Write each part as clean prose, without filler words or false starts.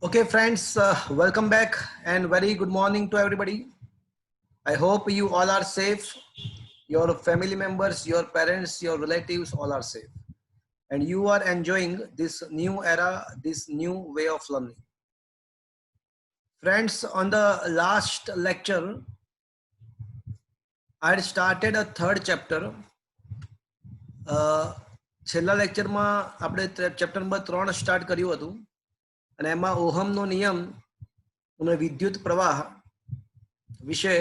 Okay, friends, welcome back and very good morning to everybody. I hope you all are safe. Your family members, your parents, your relatives all are safe. And you are enjoying this new era, this new way of learning. Friends, on the last lecture, I had started a third chapter. છેલ્લા લેક્ચરમાં આપણે chapter number 3 start કર્યું હતું અને એમાં ઓહમનો નિયમ અને વિદ્યુત પ્રવાહ વિશે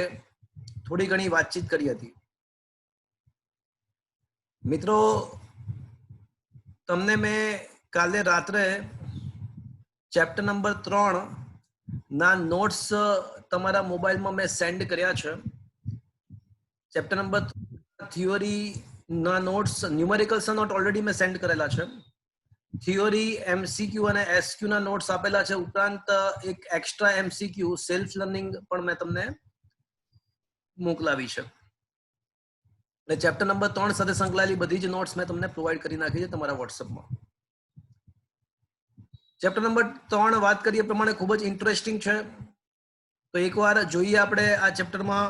થોડી ઘણી વાતચીત કરી હતી. મિત્રો, તમને મેં કાલે રાત્રે ચેપ્ટર નંબર 3 ના નોટ્સ તમારા મોબાઈલમાં મેં સેન્ડ કર્યા છે. ચેપ્ટર નંબર થિયોરી ના નોટ્સ ન્યુમેરિકલ્સના નોટ ઓલરેડી મેં સેન્ડ કરેલા છે. થિયોરી એમસીક્યુ અને એસક્યુ ના નોટ્સ આપેલા છે. ઉપરાંત એક એક્સ્ટ્રા એમસીક્યુ સેલ્ફ લર્નિંગ પણ મેં તમને મોકલાવી છે. અને ચેપ્ટર નંબર 3 સાથે સંકળાયેલી બધી જ નોટ્સ મેં તમને પ્રોવાઈડ કરી નાખી છે તમારા વોટ્સઅપમાં. ચેપ્ટર નંબર 3 વાત કરીએ પ્રમાણે ખૂબ જ ઇન્ટરેસ્ટિંગ છે. તો એકવાર જોઈએ આપણે આ ચેપ્ટરમાં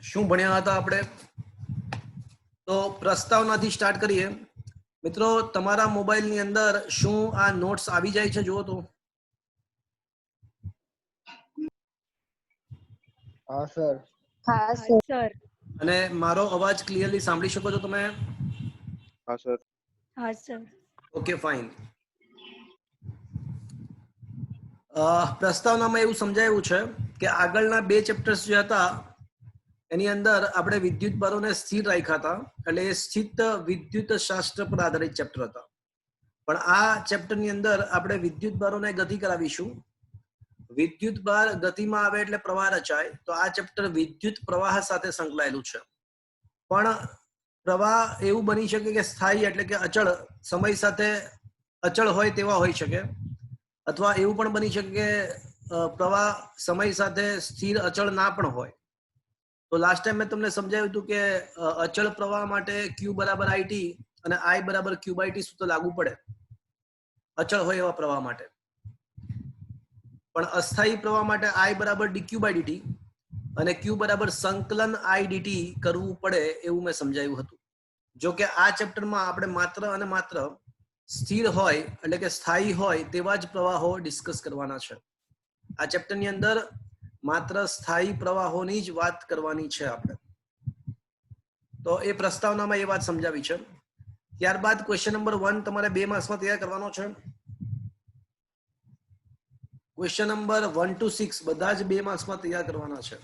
શું ભણ્યા હતા આપણે. તો પ્રસ્તાવનાથી સ્ટાર્ટ કરીએ. મિત્રો, તમારા મોબાઈલની અંદર શું આ નોટ્સ આવી જાય છે? જુઓ તો. હા સર. હા સર. અને મારો અવાજ ક્લિયરલી સાંભળી શકો છો તમે? હા સર. હા સર. Okay, fine. પ્રસ્તાવનામાં એવું સમજાયું છે કે આગળના બે ચેપ્ટર્સ જે હતા એની અંદર આપણે વિદ્યુત ભારોને સ્થિર રાખ્યા હતા, એટલે એ સ્થિત વિદ્યુત શાસ્ત્ર પર આધારિત ચેપ્ટર હતા. પણ આ ચેપ્ટરની અંદર આપણે વિદ્યુત ભારોને ગતિ કરાવીશું. વિદ્યુત ભાર ગતિમાં આવે એટલે પ્રવાહ રચાય. તો આ ચેપ્ટર વિદ્યુત પ્રવાહ સાથે સંકળાયેલું છે. પણ પ્રવાહ એવું બની શકે કે સ્થાયી એટલે કે અચળ, સમય સાથે અચળ હોય તેવા હોઈ શકે, અથવા એવું પણ બની શકે કે પ્રવાહ સમય સાથે સ્થિર અચળ ના પણ હોય. તો લાસ્ટ ટાઈમ મેં તમને સમજાવ્યું હતું કે અચળ પ્રવાહ માટે ક્યુ બરાબર આઈટી અને આઈ બરાબર ક્યુ બાય ટી સૂત્ર લાગુ પડે અચળ હોય એવા પ્રવાહ માટે. પણ અસ્થાયી પ્રવાહ માટે આઈ બરાબર ડીક્યુ બાય ડીટી અને ક્યુ બરાબર સંકલન આઈ ડીટી કરવું પડે એવું મેં સમજાવ્યું હતું. જો કે આ ચેપ્ટરમાં આપણે માત્ર અને માત્ર સ્થિર હોય એટલે કે સ્થાયી હોય તેવા જ પ્રવાહો ડિસ્કસ કરવાના છે. આ ચેપ્ટરની અંદર માત્ર સ્થાયી પ્રવાહોની જ વાત કરવાની છે આપણે. તો એ પ્રસ્તાવનામાં એ વાત સમજાવી છે. ત્યારબાદ ક્વેશ્ચન નંબર 1 તમારે 2 માર્ક્સમાં તૈયાર કરવાનો છે. ક્વેશ્ચન નંબર 1 to 6 બધા જ 2 માર્ક્સમાં તૈયાર કરવાના છે.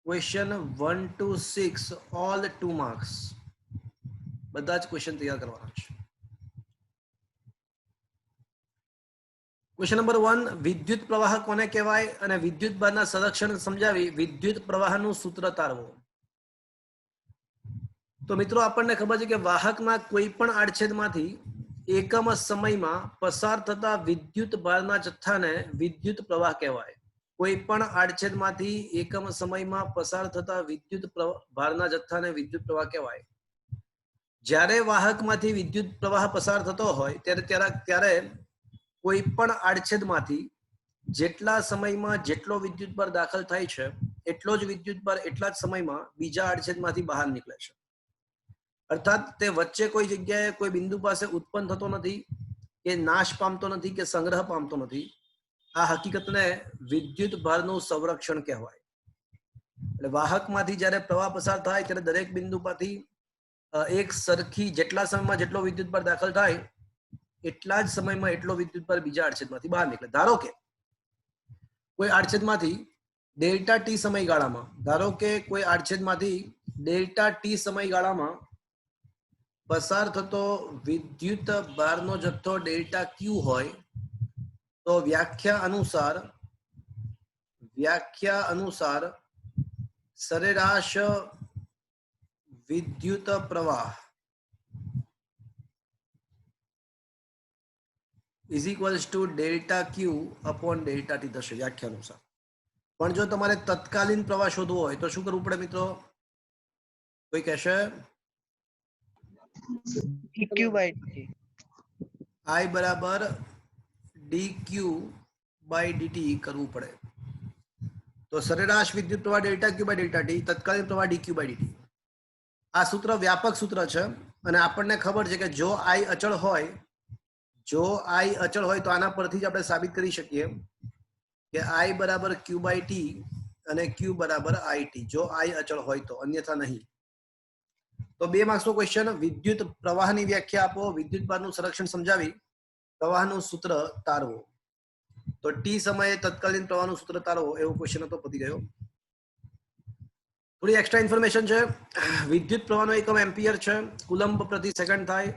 ક્વેશ્ચન 1 to 6 ઓલ 2 માર્ક્સ, બધા જ ક્વેશ્ચન તૈયાર કરવાના છે. ક્વેશ્ચન નંબર 1, વિદ્યુત પ્રવાહ કોને કહેવાય અને વિદ્યુત ભારના સંરક્ષણ સમજાવી વિદ્યુત પ્રવાહનું સૂત્ર તારવો. તો મિત્રો, આપણને ખબર છે કે વાહકના કોઈ પણ આડછેદમાંથી એકમ સમયમાં પસાર થતા વિદ્યુત ભારના જથ્થાને વિદ્યુત પ્રવાહ કહેવાય. કોઈ પણ આડછેદમાંથી એકમ સમયમાં પસાર થતા વિદ્યુત ભારના જથ્થાને વિદ્યુત પ્રવાહ કહેવાય. જ્યારે વાહકમાંથી વિદ્યુત પ્રવાહ પસાર થતો હોય ત્યારે કોઈ પણ આડછેદમાંથી જેટલા સમયમાં જેટલો વિદ્યુત ભાર દાખલ થાય છે એટલો જ વિદ્યુત ભાર એટલા જ સમયમાં બીજા આડછેદમાંથી બહાર નીકળે છે. અર્થાત તે વચ્ચે કોઈ જગ્યાએ કોઈ બિંદુ પાસે ઉત્પન્ન થતો નથી, કે નાશ પામતો નથી, કે સંગ્રહ પામતો નથી. આ હકીકતને વિદ્યુત ભારનું સંરક્ષણ કહેવાય. એટલે વાહકમાંથી જ્યારે પ્રવાહ પસાર થાય ત્યારે દરેક બિંદુ પરથી એક સરખી જેટલા સમયમાં જેટલો વિદ્યુત ભાર દાખલ થાય એટલા જ સમયમાં એટલો વિદ્યુત ભાર બીજા આડછેદમાંથી બહાર નીકળે. ધારો કે કોઈ આડછેદમાંથી ડેલ્ટા ટી સમયગાળામાં, ધારો કે કોઈ આડછેદમાંથી ડેલ્ટા ટી સમયગાળામાં પસાર થતો વિદ્યુત ભારનો જથ્થો ડેલ્ટા ક્યુ હોય તો વ્યાખ્યા અનુસાર સરેરાશ વિદ્યુત પ્રવાહ is equals to delta Q upon delta T થશે વ્યાખ્યા અનુસાર. પણ જો તમારે તત્કાલીન પ્રવાહ શોધવો હોય તો શું કરવું પડે મિત્રો? કોઈ કહેશે? dq by dt. I બરાબર dq by dt કરવું પડે. તો સરેરાશ વિદ્યુત પ્રવાહ delta q by delta t, તત્કાલીન પ્રવાહ dq by dt. આ સૂત્ર વ્યાપક સૂત્ર છે અને આપણને ખબર છે કે જો i અચળ હોય, તો આના પરથી જ આપણે સાબિત કરી શકીએ કે i બરાબર q by t અને q બરાબર it, જો i અચળ હોય તો, અન્યથા નહીં. તો 2 માર્ક્સનો ક્વેશ્ચન, વિદ્યુત પ્રવાહની વ્યાખ્યા આપો, વિદ્યુત ભારનું સંરક્ષણ સમજાવી પ્રવાહનું સૂત્ર તારવો. તો ટી સમયે તત્કાલીન પ્રવાહનું સૂત્ર તારવો એવો ક્વેશ્ચન હતો, પતી ગયો. થોડી એક્સ્ટ્રા ઇન્ફોર્મેશન છે. વિદ્યુત પ્રવાહનો એકમ એમ્પિયર છે, કુલંબ પ્રતિ સેકન્ડ થાય.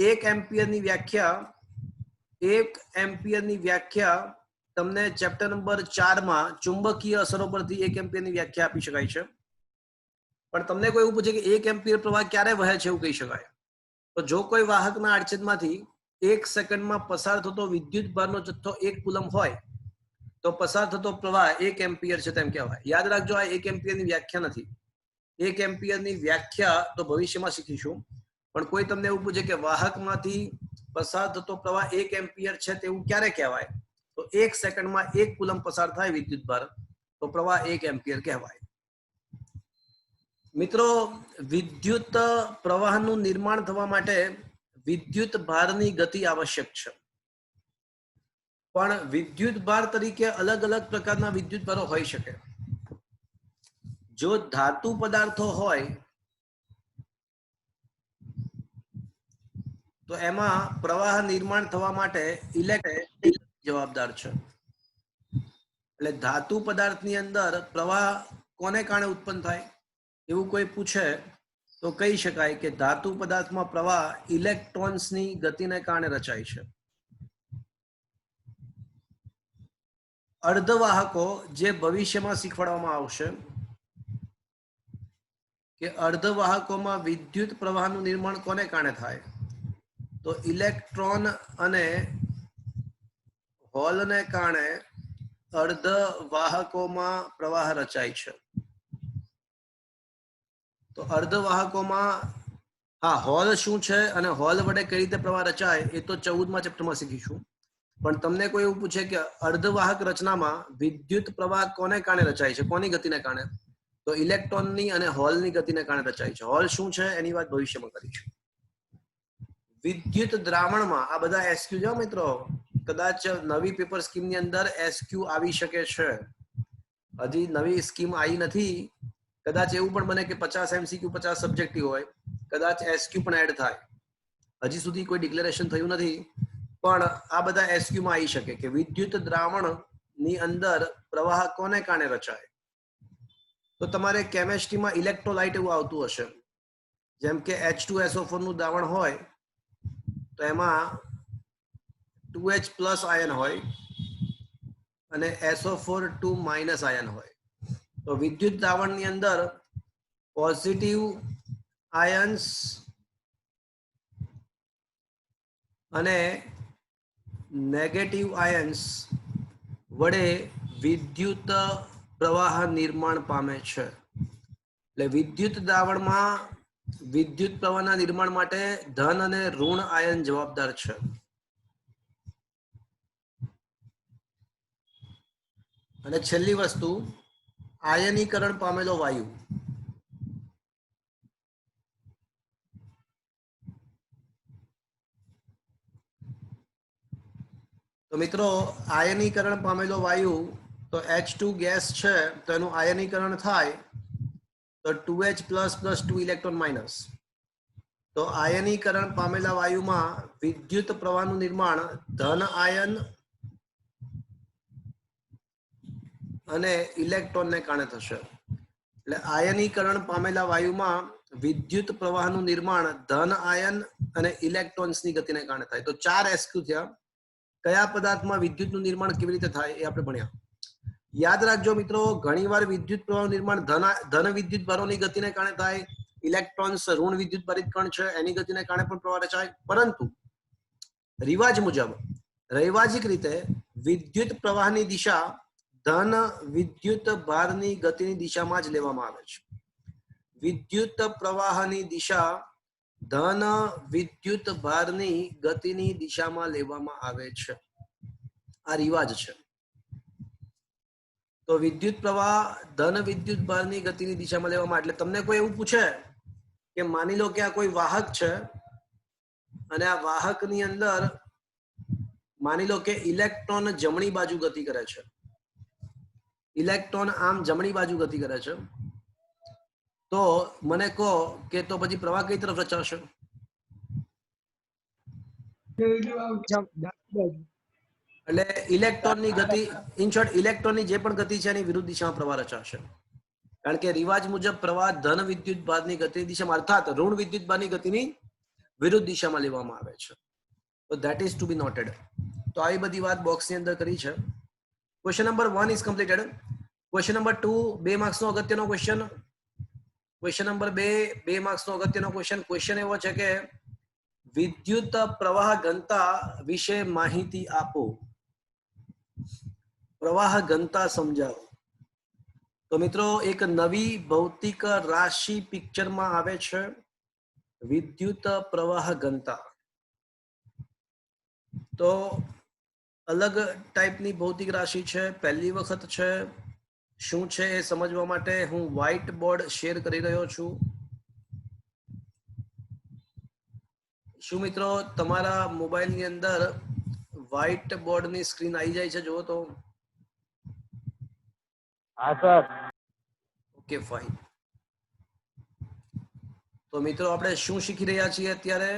1 એમ્પિયરની વ્યાખ્યા તમને ચેપ્ટર નંબર 4 માં ચુંબકીય અસરો પરથી 1 એમ્પિયરની વ્યાખ્યા આપી શકાય છે. પણ તમને કોઈ એવું પૂછે કે 1 એમ્પિયર પ્રવાહ ક્યારે વહે છે એવું કહી શકાય. તો જો કોઈ વાહકના આડછેદમાંથી 1 સેકન્ડમાં પસાર થતો વિદ્યુત ભારનો જથ્થો 1 કુલંબ હોય તો પસાર થતો પ્રવાહ 1 એમ્પિયર છે તેમ કહેવાય. યાદ રાખજો, આ 1 એમ્પિયરની વ્યાખ્યા નથી. 1 એમ્પિયરની વ્યાખ્યા તો ભવિષ્યમાં શીખીશું. પણ કોઈ તમને એવું પૂછે કે વાહકમાંથી પસાર થતો પ્રવાહ 1 એમ્પિયર છે તેવું ક્યારે કહેવાય, તો 1 સેકન્ડમાં 1 કુલંબ પસાર થાય વિદ્યુત ભાર, તો પ્રવાહ 1 એમ્પિયર કહેવાય. મિત્રો, વિદ્યુત પ્રવાહનું નિર્માણ થવા માટે વિદ્યુત ભારની ગતિ આવશ્યક છે. પણ વિદ્યુત ભાર તરીકે અલગ અલગ પ્રકારના વિદ્યુત ભારો હોઈ શકે. જો ધાતુ પદાર્થો હોય તો એમાં પ્રવાહ નિર્માણ થવા માટે ઇલેક્ટ્રિક જવાબદાર છે. એટલે ધાતુ પદાર્થની અંદર પ્રવાહ કોને કારણે ઉત્પન્ન થાય એવું કોઈ પૂછે તો કહી શકાય કે ધાતુ પદાર્થમાં પ્રવાહ ઇલેક્ટ્રોન્સની ગતિને કારણે રચાય છે. અર્ધવાહકો, જે ભવિષ્યમાં શીખવાડવામાં આવશે, કે અર્ધવાહકોમાં વિદ્યુત પ્રવાહનું નિર્માણ કોને કારણે થાય, તો ઇલેક્ટ્રોન અને હોલને કારણે અર્ધવાહકોમાં પ્રવાહ રચાય છે. તો અર્ધવાહકોમાં હોલ શું છે અને હોલ વડે કઈ રીતે પ્રવાહ રચાય એ તો 14મા ચેપ્ટરમાં શીખીશું. પણ તમને કોઈ એવું પૂછે કે અર્ધવાહક રચનામાં વિદ્યુત પ્રવાહ કોને કારણે રચાય છે, કોની ગતિને કારણે, તો ઇલેક્ટ્રોનની અને હોલની ગતિને કારણે રચાય છે. હોલ શું છે એની વાત ભવિષ્યમાં કરીશું. વિદ્યુત દ્રાવણમાં આ બધા એસક્યુ જો મિત્રો, કદાચ નવી પેપર સ્કીમની અંદર એસક્યુ આવી શકે છે. હજી નવી સ્કીમ આવી નથી. કદાચ એવું પણ બને કે 50 એમસીક્યુ 50 સબ્જેક્ટિવ હોય, કદાચ એસક્યુ પણ એડ થાય. હજી સુધી કોઈ ડિક્લેરેશન થયું નથી, પણ આ બધા એસક્યુ માં આવી શકે કે વિદ્યુત દ્રાવણની અંદર પ્રવાહ કોને કારણે રચાય. તો તમારે કેમેસ્ટ્રીમાં ઇલેક્ટ્રોલાઇટ એવું આવતું હશે, જેમ કે H2SO4 નું દ્રાવણ હોય તો એમાં 2H+ આયન હોય અને SO4 2- આયન હોય. તો વિદ્યુત દ્રાવણની અંદર પોઝિટિવ આયન્સ અને નેગેટિવ આયન્સ વડે વિદ્યુત પ્રવાહ નિર્માણ પામે છે. એટલે વિદ્યુત દ્રાવણમાં વિદ્યુત પ્રવાહના નિર્માણ માટે ધન અને ઋણ આયન જવાબદાર છે. અને છેલ્લી વસ્તુ, આયનીકરણ પામેલો વાયુ. તો મિત્રો, આયનીકરણ પામેલો વાયુ, તો H2 ગેસ છે તો એનું આયનીકરણ થાય તો 2H+ + 2 ઇલેક્ટ્રોન માઇનસ. તો આયનીકરણ પામેલા વાયુમાં વિદ્યુત પ્રવાહનું નિર્માણ ધન આયન અને ઇલેક્ટ્રોનને કારણે થશે. એટલે આયનીકરણ પામેલા વાયુમાં વિદ્યુત પ્રવાહનું નિર્માણ ધન આયન અને ઇલેક્ટ્રોન્સની ગતિને કારણે થાય. તો 4 એસક્યુ થયા. કયા પદાર્થમાં વિદ્યુતનું નિર્માણ કેવી રીતે થાય એ આપણે ભણ્યા. યાદ રાખજો મિત્રો, ઘણીવાર વિદ્યુત પ્રવાહનું નિર્માણ ધન વિદ્યુત ભારોની ગતિને કારણે થાય, ઇલેક્ટ્રોન્સ ઋણ વિદ્યુત ભારિત કણ છે એની ગતિને કારણે પણ પ્રવાહ રચાય. પરંતુ રિવાજ મુજબ, રૈવાજિક રીતે વિદ્યુત પ્રવાહની દિશા ધન વિદ્યુત ભારની ગતિની દિશામાં જ લેવામાં આવે છે. વિદ્યુત પ્રવાહની દિશા ધન વિદ્યુત ભારની ગતિની દિશામાં લેવામાં આવે છે. આ રિવાજ છે. તો વિદ્યુત પ્રવાહ ધન વિદ્યુત ભારની ગતિની દિશામાં લેવામાં. એટલે તમને કોઈ એવું પૂછે કે માની લો કે આ કોઈ વાહક છે અને આ વાહકની અંદર માની લો કે ઇલેક્ટ્રોન જમણી બાજુ ગતિ કરે છે, ઇલેક્ટ્રોન આમ જમણી બાજુ ગતિ કરે છે, તો મને કહો કે તો પછી પ્રવાહ કઈ તરફ રચાશે? એટલે ઇલેક્ટ્રોનની ગતિ, ઇન શોર્ટ ઇલેક્ટ્રોનની જે પણ ગતિ છે એની વિરુદ્ધ દિશામાં પ્રવાહ રચાશે. કારણ કે રિવાજ મુજબ પ્રવાહ ધન વિદ્યુત ભારની ગતિની દિશામાં અર્થાત ઋણ વિદ્યુત ભારની ગતિની વિરુદ્ધ દિશામાં લેવામાં આવે છે. તો that is to be noted. તો આવી બધી વાત બોક્સની અંદર કરી છે. Question number 1 is completed. Question number 2 2 માર્ક્સનો અગત્યનો ક્વેશ્ચન. ક્વેશ્ચન નંબર 2 2 માર્ક્સનો અગત્યનો ક્વેશ્ચન. ક્વેશ્ચન એવો છે કે વિદ્યુત પ્રવાહ ઘનતા વિશે માહિતી આપો. પ્રવાહ ઘનતા સમજાવો. તો મિત્રો એક નવી ભૌતિક રાશિ પિક્ચરમાં આવે છે, વિદ્યુત પ્રવાહ ઘનતા. તો અલગ ટાઈપની ભૌતિક રાશિ છે, પહેલી વખત છે. શું છે એ સમજવા માટે હું વ્હાઇટ બોર્ડ શેર કરી રહ્યો છું. શું મિત્રો તમારા મોબાઈલની અંદર વ્હાઇટ બોર્ડની સ્ક્રીન આવી જાય છે? જુઓ તો. હા સર. Okay fine. તો મિત્રો આપણે શું શીખી રહ્યા છીએ અત્યારે?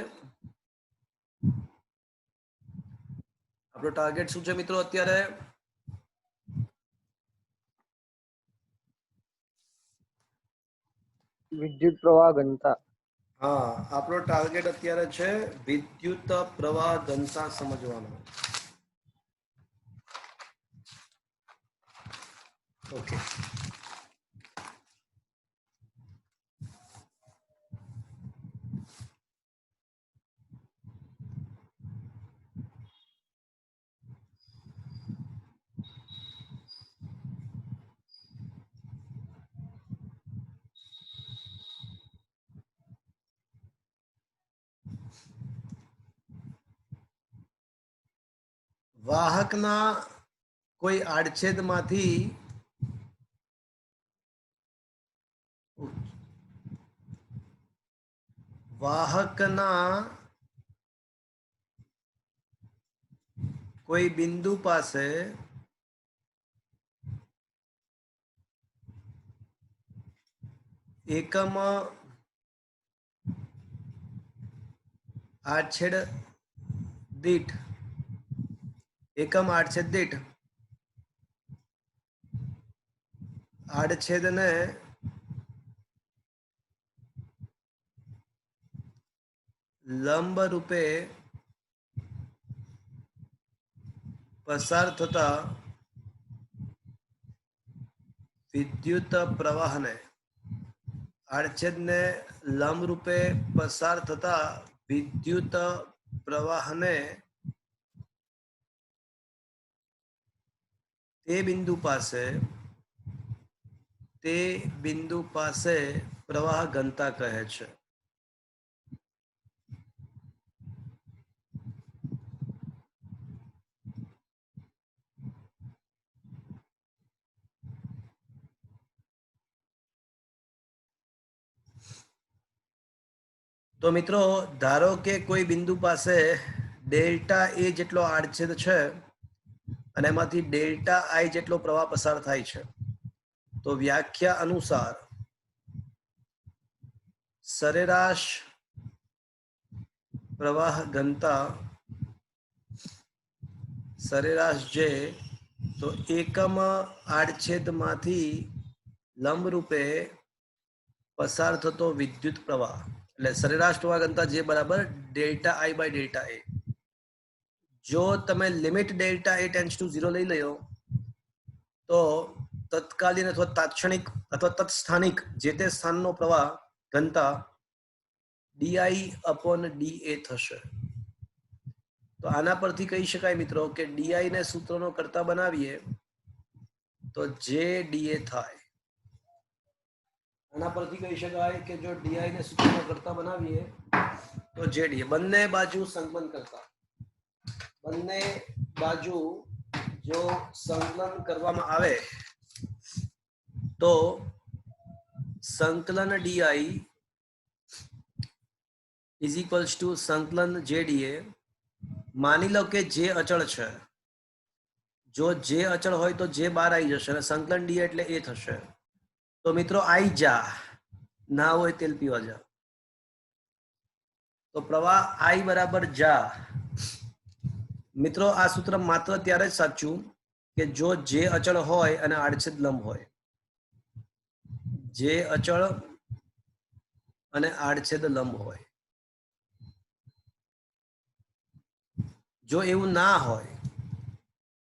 આપણો ટાર્ગેટ શું છે મિત્રો અત્યારે? વિદ્યુત પ્રવાહ ઘનતા. હા, આપણો ટાર્ગેટ અત્યારે છે વિદ્યુત પ્રવાહ ઘનતા સમજવાનો. ઓકે. વાહકના કોઈ આડછેદમાંથી કોઈ બિંદુ પાસે એકમ આડછેદ દીઠ આડછેદને લંબ રૂપે પસાર થતા વિદ્યુત પ્રવાહને આડછેદને લંબ રૂપે પસાર થતા વિદ્યુત પ્રવાહને તે બિંદુ પાસે પ્રવાહ ઘનતા કહે છે. તો મિત્રો ધારો કે કોઈ બિંદુ પાસે ડેલ્ટા એ જેટલો આડછેદ છે અને એમાંથી ડેલ્ટા આઈ જેટલો પ્રવાહ પસાર થાય છે. તો વ્યાખ્યા અનુસાર સરેરાશ પ્રવાહ ઘનતા સરેરાશ જે તો એકમ આડછેદમાંથી લંબ રૂપે પસાર થતો વિદ્યુત પ્રવાહ એટલે સરેરાશ પ્રવાહ ઘનતા જે બરાબર ડેલ્ટા આઈ બાય ડેલ્ટા એ. જો તમે limit delta A tends to 0 લઈ લો તો તત્કાલીન અથવા તાત્ક્ષણિક અથવા તત્સ્થાનિક જે તે સ્થાનનો પ્રવાહ ઘનતા ડીઆઈ અપોન ડીએ થશે. તો આના પરથી કહી શકાય મિત્રો કે ડીઆઈ ને સૂત્રનો કરતા બનાવીએ તો જે ડીએ થાય. આના પરથી કહી શકાય કે જો ડીઆઈ ને સૂત્રનો કરતા બનાવીએ તો જે ડીએ બંને બાજુ સંકલન કરતા બંને બાજુ જો સંકલન કરવામાં આવે તો સંકલન ડીઆઈ ઇઝ ઇક્વલ્સ ટુ સંકલન જે ડીએ. માની લો કે જે અચળ છે, જો જે અચળ હોય તો જે બહાર આવી જશે અને સંકલન ડી એટલે એ થશે. તો મિત્રો આઈ જા, ના હોય તેલ પીવા જા. તો પ્રવાહ આઈ બરાબર જા. મિત્રો આ સૂત્ર માત્ર ત્યારે જ સાચું કે જો જે અચળ હોય અને આડછેદ લંબ હોય. જે અચળ અને આડછેદ લંબ હોય. જો એવું ના હોય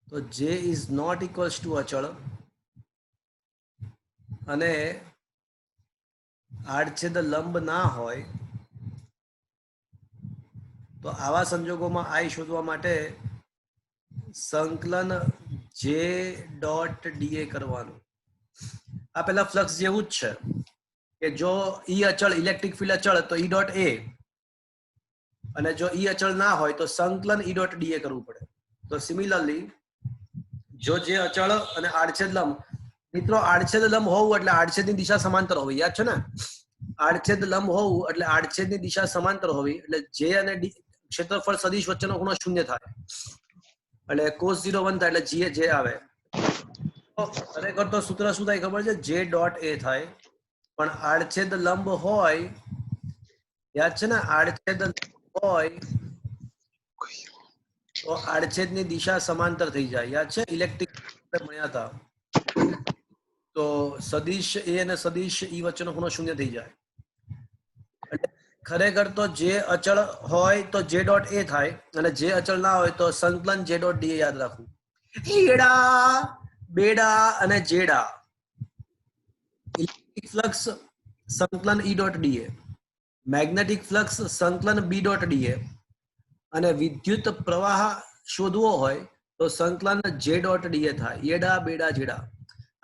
તો જે ઇઝ નોટ ઇક્વલ્સ ટુ અચળ અને આડછેદ લંબ ના હોય તો આવા સંજોગોમાં આઈ શોધવા માટે સંકલન જે ડોટ ડીએ કરવાનું. આ પેલા ફ્લક્સ જેવું જ છે કે જો ઈ અચળ ઇલેક્ટ્રિક ફિલ્ડ અચળ તો ઈ ડોટ એ, અને જો ઈ અચળ ના હોય તો સંકલન ઈ ડોટ ડીએ કરવું પડે. તો સિમિલરલી જો જે અચળ અને આડછેદ લંબ, મિત્રો આડછેદ લંબ હોવું એટલે આડછેદની દિશા સમાંતર હોવી, યાદ છે ને? આડછેદ લંબ હોવું એટલે આડછેદની દિશા સમાંતર હોવી, એટલે જે અને ડી ક્ષેત્રફળ સદિશ વચ્ચેનો ખૂણો શૂન્ય થાય એટલે cos 0 1 થાય એટલે જે આવે. તો ખરેખર તો સૂત્ર શું થાય ખબર છે? જે ડોટ એ થાય. પણ આડછેદ લંબ હોય, યાદ છે ને? આડછેદ હોય તો આડછેદની દિશા સમાંતર થઈ જાય, યાદ છે? ઇલેક્ટ્રિક ભણ્યા હતા. તો સદિશ એ અને સદિશ ઈ વચ્ચેનો ખૂણો શૂન્ય થઈ જાય. ખરેખર તો જે અચળ હોય તો જે ડોટ એ થાય, અને જે અચળ ના હોય તો સંકલન જે ડોટ ડી યાદ રાખવું. એડા બેડા અને જેડા. ઇલેક્ટ્રિક ફ્લક્સ સંકલન ઈ ડોટ ડીએ, મેગ્નેટિક ફ્લક્સ સંકલન બી ડોટ ડીએ, અને વિદ્યુત પ્રવાહ શોધવો હોય તો સંકલન જે ડોટ ડીએ થાય. એડા બેડા જેડા.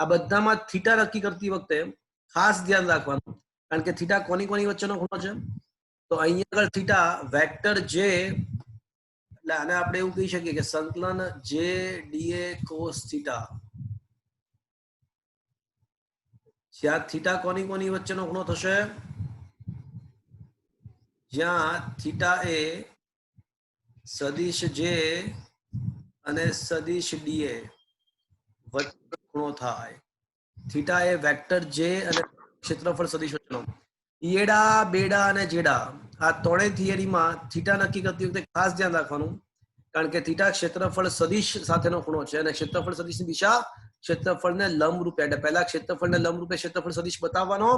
આ બધામાં થીટા નક્કી કરતી વખતે ખાસ ધ્યાન રાખવાનું, કારણ કે થીટા કોની કોની વચ્ચેનો ખૂણો છે? તો અહીંયા આગળ થીટા વેક્ટર જે, એટલે આને આપણે એવું કહી શકીએ કે સંકલન જે ડીએ કોસ થીટા. જ્યાં થીટા કોની કોની વચ્ચેનો ખૂણો થશે? જ્યાં થીટા એ સદિશ જે અને સદિશ ડીએ વચ્ચેનો ખૂણો થાય. થીટા એ વેક્ટર જે અને ક્ષેત્રફળ સદિશ વચ્ચેનો. એડા બેડા અને જેડા, આ ત્રણેય થિયરીમાં થીટા નક્કી કરતી વખતે ખાસ ધ્યાન રાખવાનું, કારણ કે થીટા ક્ષેત્રફળ સદિશ સાથેનો ખૂણો છે અને ક્ષેત્રફળ સદિશની દિશા ક્ષેત્રફળને લંબ રૂપે, એટલે પહેલા ક્ષેત્રફળને લંબ રૂપે ક્ષેત્રફળ સદિશ બતાવવાનો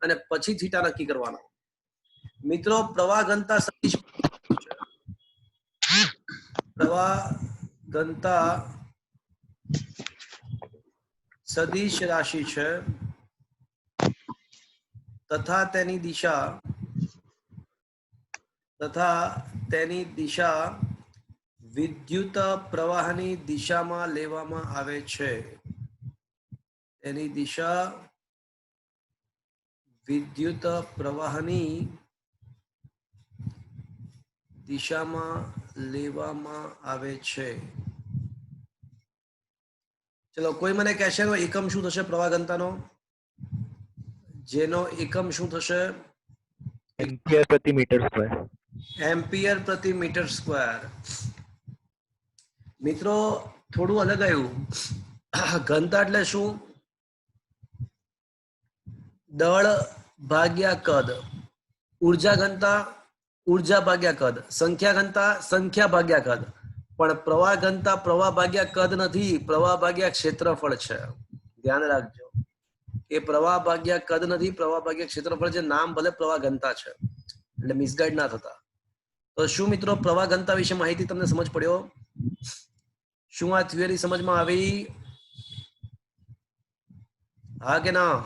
અને પછી થીટા નક્કી કરવાનો. મિત્રો પ્રવાહ ઘનતા સદિશ, પ્રવાહ ઘનતા સદિશ રાશિ છે તથા તેની દિશા વિદ્યુત પ્રવાહની દિશામાં લેવામાં આવે છે. તેની દિશા વિદ્યુત પ્રવાહની દિશામાં લેવામાં આવે છે. ચલો કોઈ મને કહેશે એનો એકમ શું થશે પ્રવાહ ઘનતાનો? જેનો એકમ શું થશે? એમ્પિયર પ્રતિ મીટર સ્ક્વેર. એમ્પિયર પ્રતિ મીટર સ્ક્વેર. મિત્રો થોડું અલગ આવ્યું. ઘનતા એટલે શું? દળ ભાગ્યા કદ. ઉર્જા ઘનતા ઉર્જા ભાગ્યા કદ. સંખ્યા ઘનતા સંખ્યા ભાગ્યા કદ. પણ પ્રવાહ ઘનતા પ્રવાહ ભાગ્યા કદ નથી, પ્રવાહ ભાગ્યા ક્ષેત્રફળ છે. ધ્યાન રાખજો, એ પ્રવાહ ભાગ્યા કદ નથી, પ્રવાહ ભાગ્યા ક્ષેત્રફળ છે. નામ ભલે પ્રવાહ ઘનતા છે, એટલે મિસગાઈડ ના થતા. તો શું મિત્રો પ્રવાહ ઘનતા વિશે માહિતી તમને સમજ પડ્યો? શું આ થિયરી સમજમાં આવી? હા કે ના?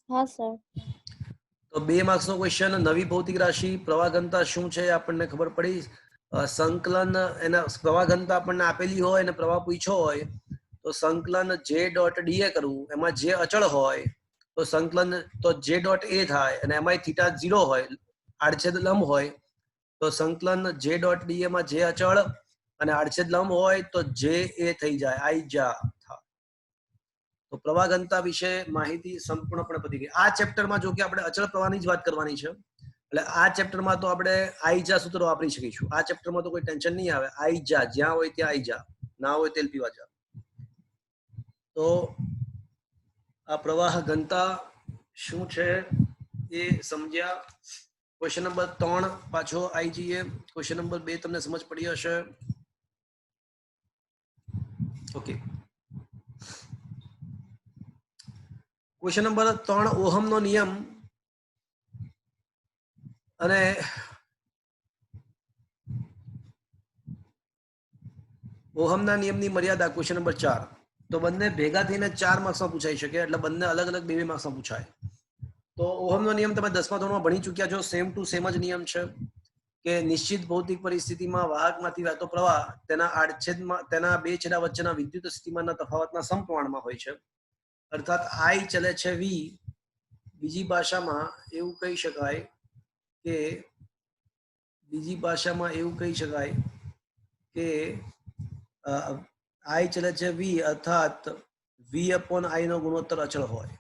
હા સર. તો 2 માર્ક્સનો ક્વેશ્ચન, નવી ભૌતિક રાશિ પ્રવાહ ઘનતા શું છે આપણને ખબર પડી. સંકલન એના પ્રવાહ ઘનતા આપણને આપેલી હોય અને પ્રવાહ પૂછ્યો હોય તો સંકલન જે ડોટ ડીએ કરવું. એમાં જે અચળ હોય તો સંકલન તો જે ડોટ એ થાય, અને એમાં થીટા 0 હોય, આડછેદ લંબ હોય તો સંકલન જે ડોટ ડીએ માં જે અચળ અને આડછેદ લંબ હોય તો જે એ થઈ જાય, આઈ જા થા. તો પ્રવાહ ઘનતા વિશે માહિતી સંપૂર્ણપણે પતી ગઈ. આ ચેપ્ટરમાં જો કે આપણે અચળ પ્રવાહની જ વાત કરવાની છે, એટલે આ ચેપ્ટરમાં તો આપણે આઈ જા સૂત્ર વાપરી શકીશું. આ ચેપ્ટરમાં તો કોઈ ટેન્શન નહીં આવે. આઈ જા, જ્યાં હોય ત્યાં આઈ જા, ના હોય તેલ પીવા જા. તો આ પ્રવાહ ઘનતા શું છે એ સમજ્યા. ક્વેશ્ચન નંબર 3 પાછો આવી જઈએ. ક્વેશ્ચન નંબર 2 તમને સમજ પડી હશે. ઓકે, ક્વેશ્ચન નંબર 3, ઓહમનો નિયમ અને ઓહમના નિયમની મર્યાદા. Question number 4. તો બંને ભેગા થઈને 4 માર્ક્સમાં પૂછાઈ શકે, એટલે બંને અલગ અલગ 2 માર્ક્સમાં પૂછાય. તો ઓહમનો નિયમ તમે 10મા ધોરણમાં ભણી ચૂક્યા છો. સેમ ટુ સેમ જ નિયમ છે કે નિશ્ચિત ભૌતિક પરિસ્થિતિમાં વાહકમાંથી વહેતો પ્રવાહ તેના આડછેદમાં તેના બે છેડા વચ્ચેના વિદ્યુત સ્થિતિમાનના તફાવતના સમપ્રમાણમાં હોય છે. અર્થાત આઈ ચલે છે વી. બીજી ભાષામાં એવું કહી શકાય કે આઈ ચલે છે વી, અર્થાત વી અપોન આઈ નો ગુણોત્તર અચળ હોય.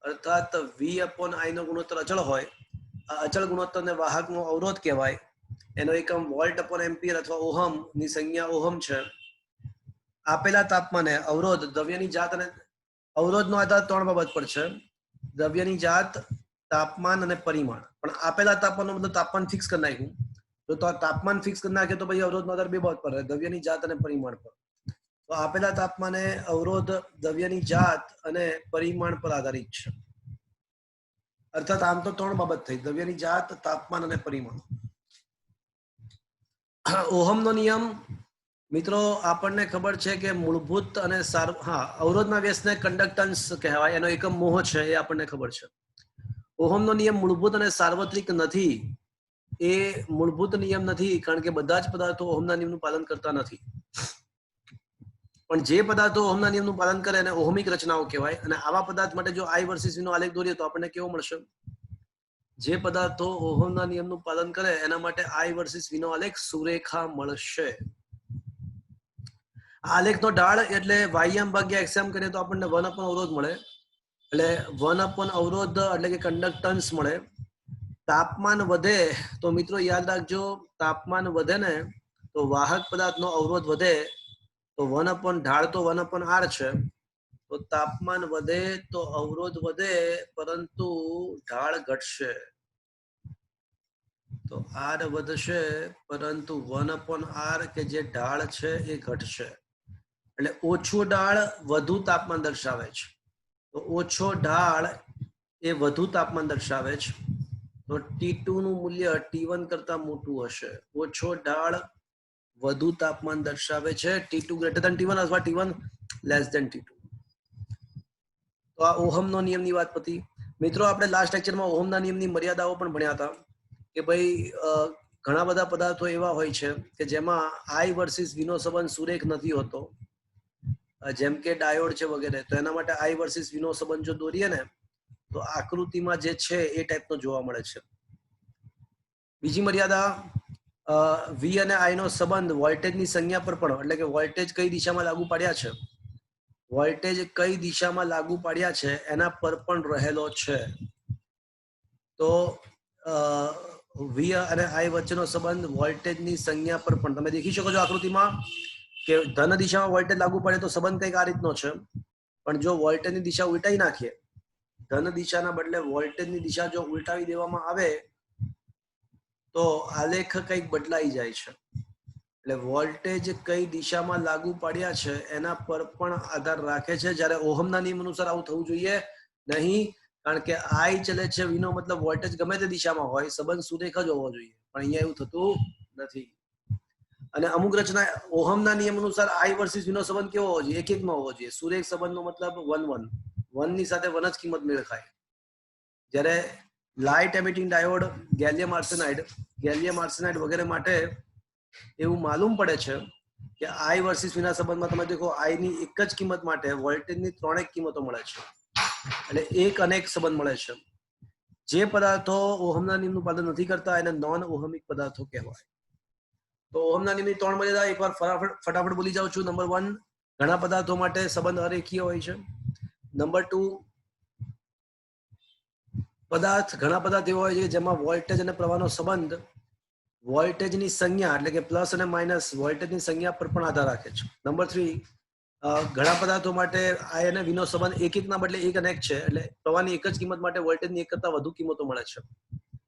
અર્થાત વી અપોન આઈ નો ગુણોત્તર અચળ હોય. આ અચળ ગુણોત્તરને વાહકનો અવરોધ કહેવાય. એનો એકમ વોલ્ટ અપોન એમ્પિયર અથવા ઓહમ ની સંજ્ઞા ઓહમ છે. આપેલા તાપમાને અવરોધ, દ્રવ્યની જાત અને અવરોધનો આધાર 3 બાબત પર છે: દ્રવ્યની જાત, તાપમાન અને પરિમાણ. પણ આપેલા તાપમાનનો મતલબ તાપમાન ફિક્સ કરી નાખ્યું. તો તાપમાન ફિક્સ કરી નાખે તો પછી અવરોધનો આધાર 2 બાબત પર રહે: દ્રવ્યની જાત અને પરિમાણ પર. તો આપેલા તાપમાને અવરોધ દ્રવ્યની જાત અને પરિમાણ પર આધારિત છે. અર્થાત આમ તો 3 બાબત થઈ: દ્રવ્યની જાત, તાપમાન અને પરિમાણ. ઓહમનો નિયમ મિત્રો આપણને ખબર છે કે મૂળભૂત અને અવરોધના વ્યસ્તને કંડક્ટન્સ કહેવાય. એનો એકમ મોહ છે, એ આપણને ખબર છે. ઓહમનો નિયમ મૂળભૂત અને સાર્વત્રિક નથી. એ મૂળભૂત નિયમ નથી, કારણ કે બધા જ પદાર્થો ઓહમના નિયમનું પાલન કરતા નથી. પણ જે પદાર્થો ઓહમના નિયમનું પાલન કરે એને ઓહમિક રચનાઓ કહેવાય. અને આવા પદાર્થ માટે જો આઈ વર્સિસ વી નો આલેખ દોરીએ તો આપણને કેવો મળશે? જે પદાર્થો ઓહમના નિયમનું પાલન કરે એના માટે આઈ વર્સિસ વી નો આલેખ સુરેખા મળશે. આલેખનો ઢાળ એટલે વાયમ ભાગ્યા એક્સએમ કરીએ તો આપણને 1 અપોન અવરોધ મળે. એટલે 1 અપોન અવરોધ એટલે કે કંડક્ટન્સ મળે. તાપમાન વધે તો મિત્રો યાદ રાખજો, તાપમાન વધે ને તો વાહક પદાર્થનો અવરોધ વધે. તો 1 અપોન ઢાળ તો 1 અપોન આર છે. તો તાપમાન વધે તો અવરોધ વધે, પરંતુ ઢાળ ઘટશે. તો આર વધશે પરંતુ 1 અપોન આર કે જે ઢાળ છે એ ઘટશે. એટલે ઓછો ઢાળ વધુ તાપમાન દર્શાવે છે. તો ઓછો ઢાળ એ વધુ તાપમાન દર્શાવે છે. તો T2 નું મૂલ્ય T1 કરતા મોટું હશે. ઓછો ઢાળ વધુ તાપમાન દર્શાવે છે. T2 ગ્રેટર ધેન T1 અથવા T1 લેસ ધેન T2. તો આ ઓહમનો નિયમની વાત પતી. મિત્રો આપણે લાસ્ટ લેક્ચરમાં ઓહમના નિયમની મર્યાદાઓ પણ ભણ્યા હતા કે ભાઈ ઘણા બધા પદાર્થો એવા હોય છે કે જેમાં આઈ વર્સિસ વી નો સંબંધ સુરેખ નથી હોતો, જેમ કે ડાયોડ છે વગેરે. તો એના માટે આઈ વર્સિસ વી નો સંબંધ જો દોરીએ ને તો આકૃતિમાં જે છે એ ટાઈપનો જોવા મળે છે. બીજી મર્યાદા, વી અને આઈ નો સંબંધ વોલ્ટેજની સંજ્ઞા પર પણ, એટલે કે વોલ્ટેજ કઈ દિશામાં લાગુ પાડ્યા છે, વોલ્ટેજ કઈ દિશામાં લાગુ પાડ્યા છે એના પર પણ રહેલો છે. તો વી અને આઈ વચ્ચેનો સંબંધ વોલ્ટેજની સંજ્ઞા પર પણ, તમે દેખી શકો છો આકૃતિમાં કે ધન દિશામાં વોલ્ટેજ લાગુ પડે તો સંબંધ કંઈક આ રીતનો છે. પણ જો વોલ્ટેજની દિશા ઉલટાઈ નાખીએ, ધન દિશાના બદલે વોલ્ટેજની દિશા જો ઉલટાવી દેવામાં આવે તો આલેખ કંઈક બદલાઈ જાય છે. એટલે વોલ્ટેજ કઈ દિશામાં લાગુ પાડ્યા છે એના પર પણ આધાર રાખે છે. જ્યારે ઓહમના નિયમ અનુસાર આવું થવું જોઈએ નહીં, કારણ કે આઈ ચલે છે વી નો મતલબ વોલ્ટેજ ગમે તે દિશામાં હોય, સંબંધ સુરેખ જ હોવો જોઈએ. પણ અહીંયા એવું થતું નથી. અને અમુક રચના ઓહમના નિયમ અનુસાર આઈ વર્સિસ વી નો સંબંધ કેવો હોવો જોઈએ? 1-1 નો હોવો જોઈએ. સુરેખ સંબંધનો મતલબ 1-1, 1 ની સાથે 1 જ કિંમત મેળ ખાય. જ્યારે light emitting diode, gallium arsenide વગેરે માટે એવું માલુમ પડે છે કે આઈ વર્સિસ વી ના સંબંધમાં તમે દેખો, આઈ ની એક જ કિંમત માટે વોલ્ટેજની 3 કિંમતો મળે છે. એટલે એક અનેક સંબંધ મળે છે. જે પદાર્થો ઓહમના નિયમનું પાલન નથી કરતા એને નોન ઓહમિક પદાર્થો કહેવાય. તો ઓહમના નિયમની 3 મર્યાદા એકવાર ફટાફટ બોલી જાઉં છું. નંબર 1, ઘણા પદાર્થો માટે સંબંધ અરેખીય હોય છે. નંબર 2, ઘણા પદાર્થ એવા હોય છે જેમાં વોલ્ટેજ અને પ્રવાહનો સંબંધ વોલ્ટેજની સંજ્ઞા એટલે કે પ્લસ અને માઇનસ વોલ્ટેજની સંજ્ઞા પર પણ આધાર રાખે છે. નંબર 3, ઘણા પદાર્થો માટે I અને V નો સંબંધ એકના બદલે 1 અને 1 છે, એટલે પ્રવાહની એક જ કિંમત માટે વોલ્ટેજની એક કરતા વધુ કિંમતો મળે છે.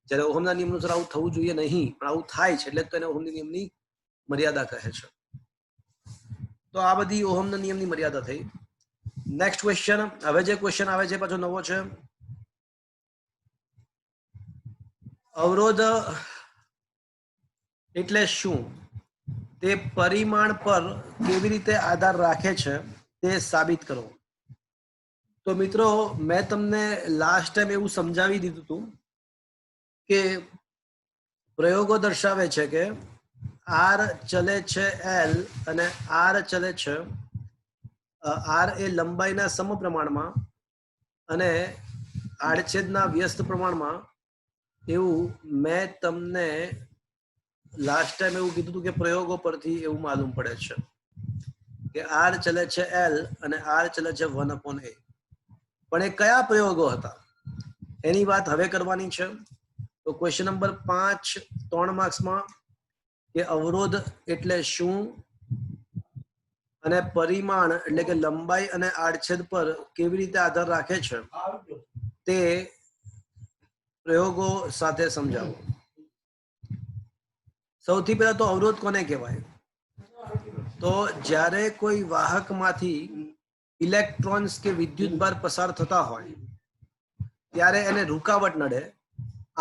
જ્યારે ઓહમના નિયમ અનુસાર આવું થવું જોઈએ નહીં, પણ આવું થાય છે, એટલે તો એને ઓહમના નિયમની મર્યાદા કહે છે. તો આ બધી ઓહમના નિયમની મર્યાદા થઈ. Next question. હવે જે ક્વેશ્ચન આવે છે પાછો નવો છે. અવરોધ એટલે શું તે પરિમાણ પર કેવી રીતે આધાર રાખે છે તે સાબિત કરો. તો મિત્રો, મેં તમને લાસ્ટ ટાઈમ એવું સમજાવી દીધું હતું કે પ્રયોગો દર્શાવે છે કે આર ચલે છે એલ અને આર ચલે છે આર એ લંબાઈના સમપ્રમાણમાં અને આડછેદના વ્યસ્ત પ્રમાણમાં. એવું મેં તમને લાસ્ટ ટાઈમ એવું કીધું હતું કે પ્રયોગો પરથી એવું માલુમ પડે છે કે આર ચલે છે એલ અને આર ચલે છે 1/a. પણ એ કયા પ્રયોગો હતા એની વાત હવે કરવાની છે. તો ક્વેશ્ચન નંબર 5 3 માર્ક્સમાં કે અવરોધ એટલે શું અને પરિમાણ એટલે કે લંબાઈ અને આડછેદ પર કેવી રીતે આધાર રાખે છે તે પ્રયોગો સાથે સમજાવો. સૌથી પહેલા તો અવરોધ કોને કહેવાય? તો જ્યારે કોઈ વાહકમાંથી ઇલેક્ટ્રોન્સ કે વિદ્યુતભાર પસાર થતા હોય ત્યારે એને રૂકાવટ નડે,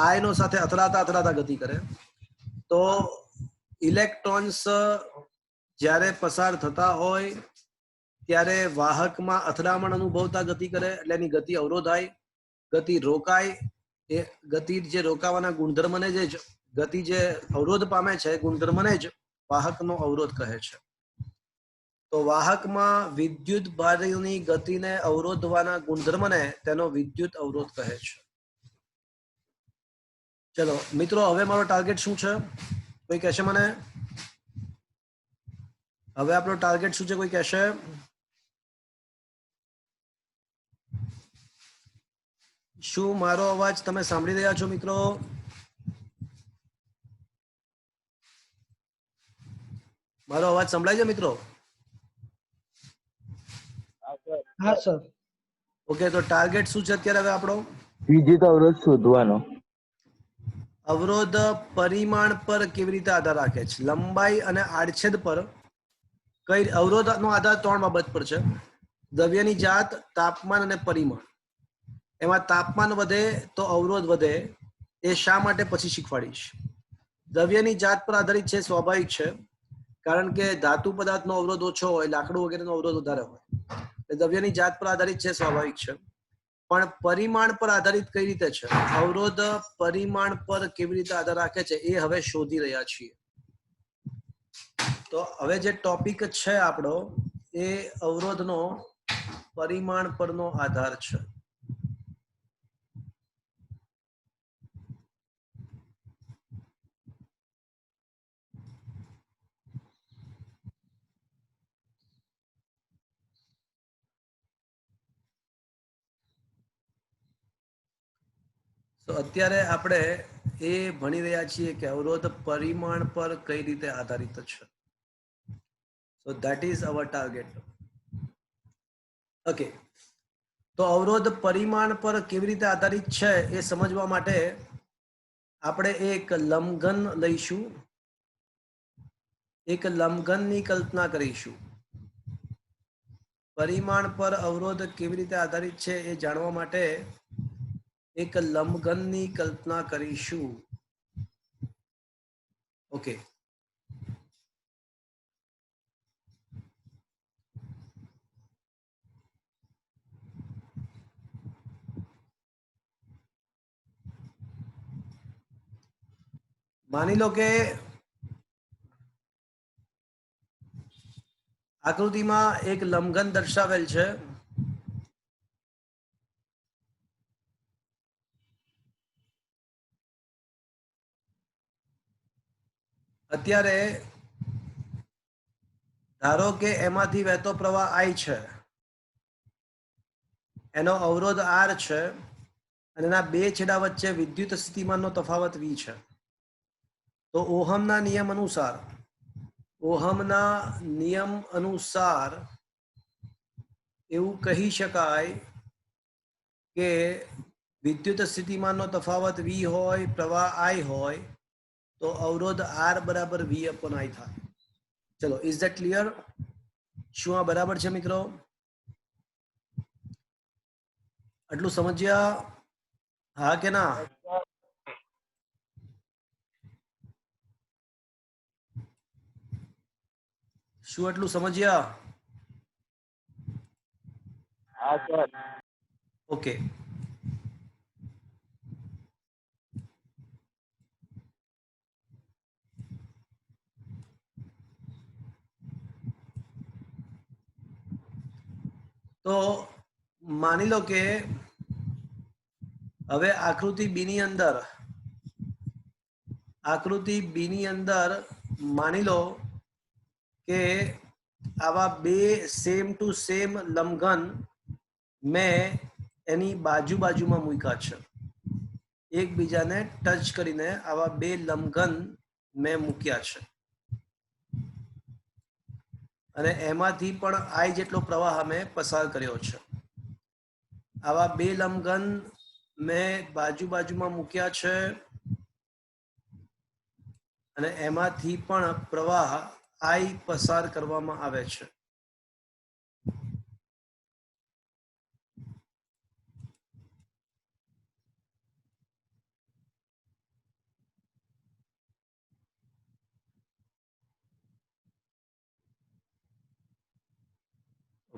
આયનો સાથે અથડાતા ગતિ કરે. તો ઇલેક્ટ્રોન્સ જ્યારે પસાર થતા હોય ત્યારે વાહકમાં અથડામણ અનુભવતા ગતિ કરે, એટલે એની ગતિ અવરોધાય. ગતિ રોકાય, એ ગતિ જે રોકાવાના ગુણધર્મને જે ગતિ જે અવરોધ પામે છે ગુણધર્મને જ વાહકનો અવરોધ કહે છે. તો વાહકમાં વિદ્યુત ભારોની ગતિને અવરોધવાના ગુણધર્મને તેનો વિદ્યુત અવરોધ કહે છે. ચલો મિત્રો, હવે મારો ટાર્ગેટ શું છે કોઈ કહેશે મને? હવે આપણો ટાર્ગેટ શું છે કોઈ કહેશે? શું મારો અવાજ તમે સાંભળી રહ્યા છો મિત્રો? મારો અવાજ સંભળાય છે મિત્રો? હા સર. ઓકે, તો ટાર્ગેટ શું છે અત્યારે હવે આપણો? વિદ્યુત અવરોધ શોધવાનો. અવરોધ પરિમાણ પર કેવી રીતે આધાર રાખે છે? લંબાઈ અને આડછેદ પર. કઈ અવરોધનો આધાર 3 બાબત પર છે: દ્રવ્યની જાત, તાપમાન અને પરિમાણ. એમાં તાપમાન વધે તો અવરોધ વધે. એ શા માટે પછી શીખવાડીશ. દ્રવ્યની જાત પર આધારિત છે, સ્વાભાવિક છે, કારણ કે ધાતુ પદાર્થનો અવરોધ ઓછો હોય, લાકડું વગેરેનો અવરોધ વધારે હોય. દ્રવ્યની જાત પર આધારિત છે, સ્વાભાવિક છે. પણ પરિમાણ પર આધારિત કઈ રીતે છે? અવરોધ પરિમાણ પર કેવી રીતે આધાર રાખે છે એ હવે શોધી રહ્યા છીએ. તો હવે જે ટોપિક છે આપણો એ અવરોધનો પરિમાણ પરનો આધાર છે. તો અત્યારે આપણે એ ભણી રહ્યા છીએ કે અવરોધ પરિમાણ પર કઈ રીતે આધારિત છે. So that is our target. Okay, તો અવરોધ પરિમાણ પર કેવી રીતે આધારિત છે એ સમજવા માટે આપણે એક લંબઘન લઈશું, એક લંબઘનની કલ્પના કરીશું. પરિમાણ પર અવરોધ કેવી રીતે આધારિત છે એ જાણવા માટે એક લંબઘનની કલ્પના કરીશું. ઓકે, માની લો કે આકૃતિમાં એક લંબઘન દર્શાવેલ છે. અત્યારે ધારો કે એમાંથી વહેતો પ્રવાહ I છે, એનો અવરોધ R છે અને એના બે છેડા વચ્ચે વિદ્યુત સ્થિતિમાનનો તફાવત V છે. તો ઓહમના નિયમ અનુસાર એવું કહી શકાય કે વિદ્યુત સ્થિતિમાનનો તફાવત V હોય, પ્રવાહ I હોય, તો અવરોધ R બરાબર V upon I થાય. ચલો, ઇઝ ધેટ ક્લિયર? શું આ બરાબર છે મિત્રો? આટલું સમજ્યા? હા કે ના? શું આટલું સમજ્યા? હા સર. ઓકે. તો માની લો કે હવે આકૃતિ બી ની અંદર માની લો કે આવા બે સેમ ટુ સેમ લંબઘન મેં એની બાજુમાં મૂક્યા છે. એકબીજાને ટચ કરીને આવા બે લંબઘન મેં મૂક્યા છે અને એમાંથી પણ I જેટલો પ્રવાહ અમે પસાર કર્યો છે. આવા બે લંબઘન મેં બાજુમાં મૂક્યા છે અને એમાંથી પણ પ્રવાહ I પસાર કરવામાં આવે છે.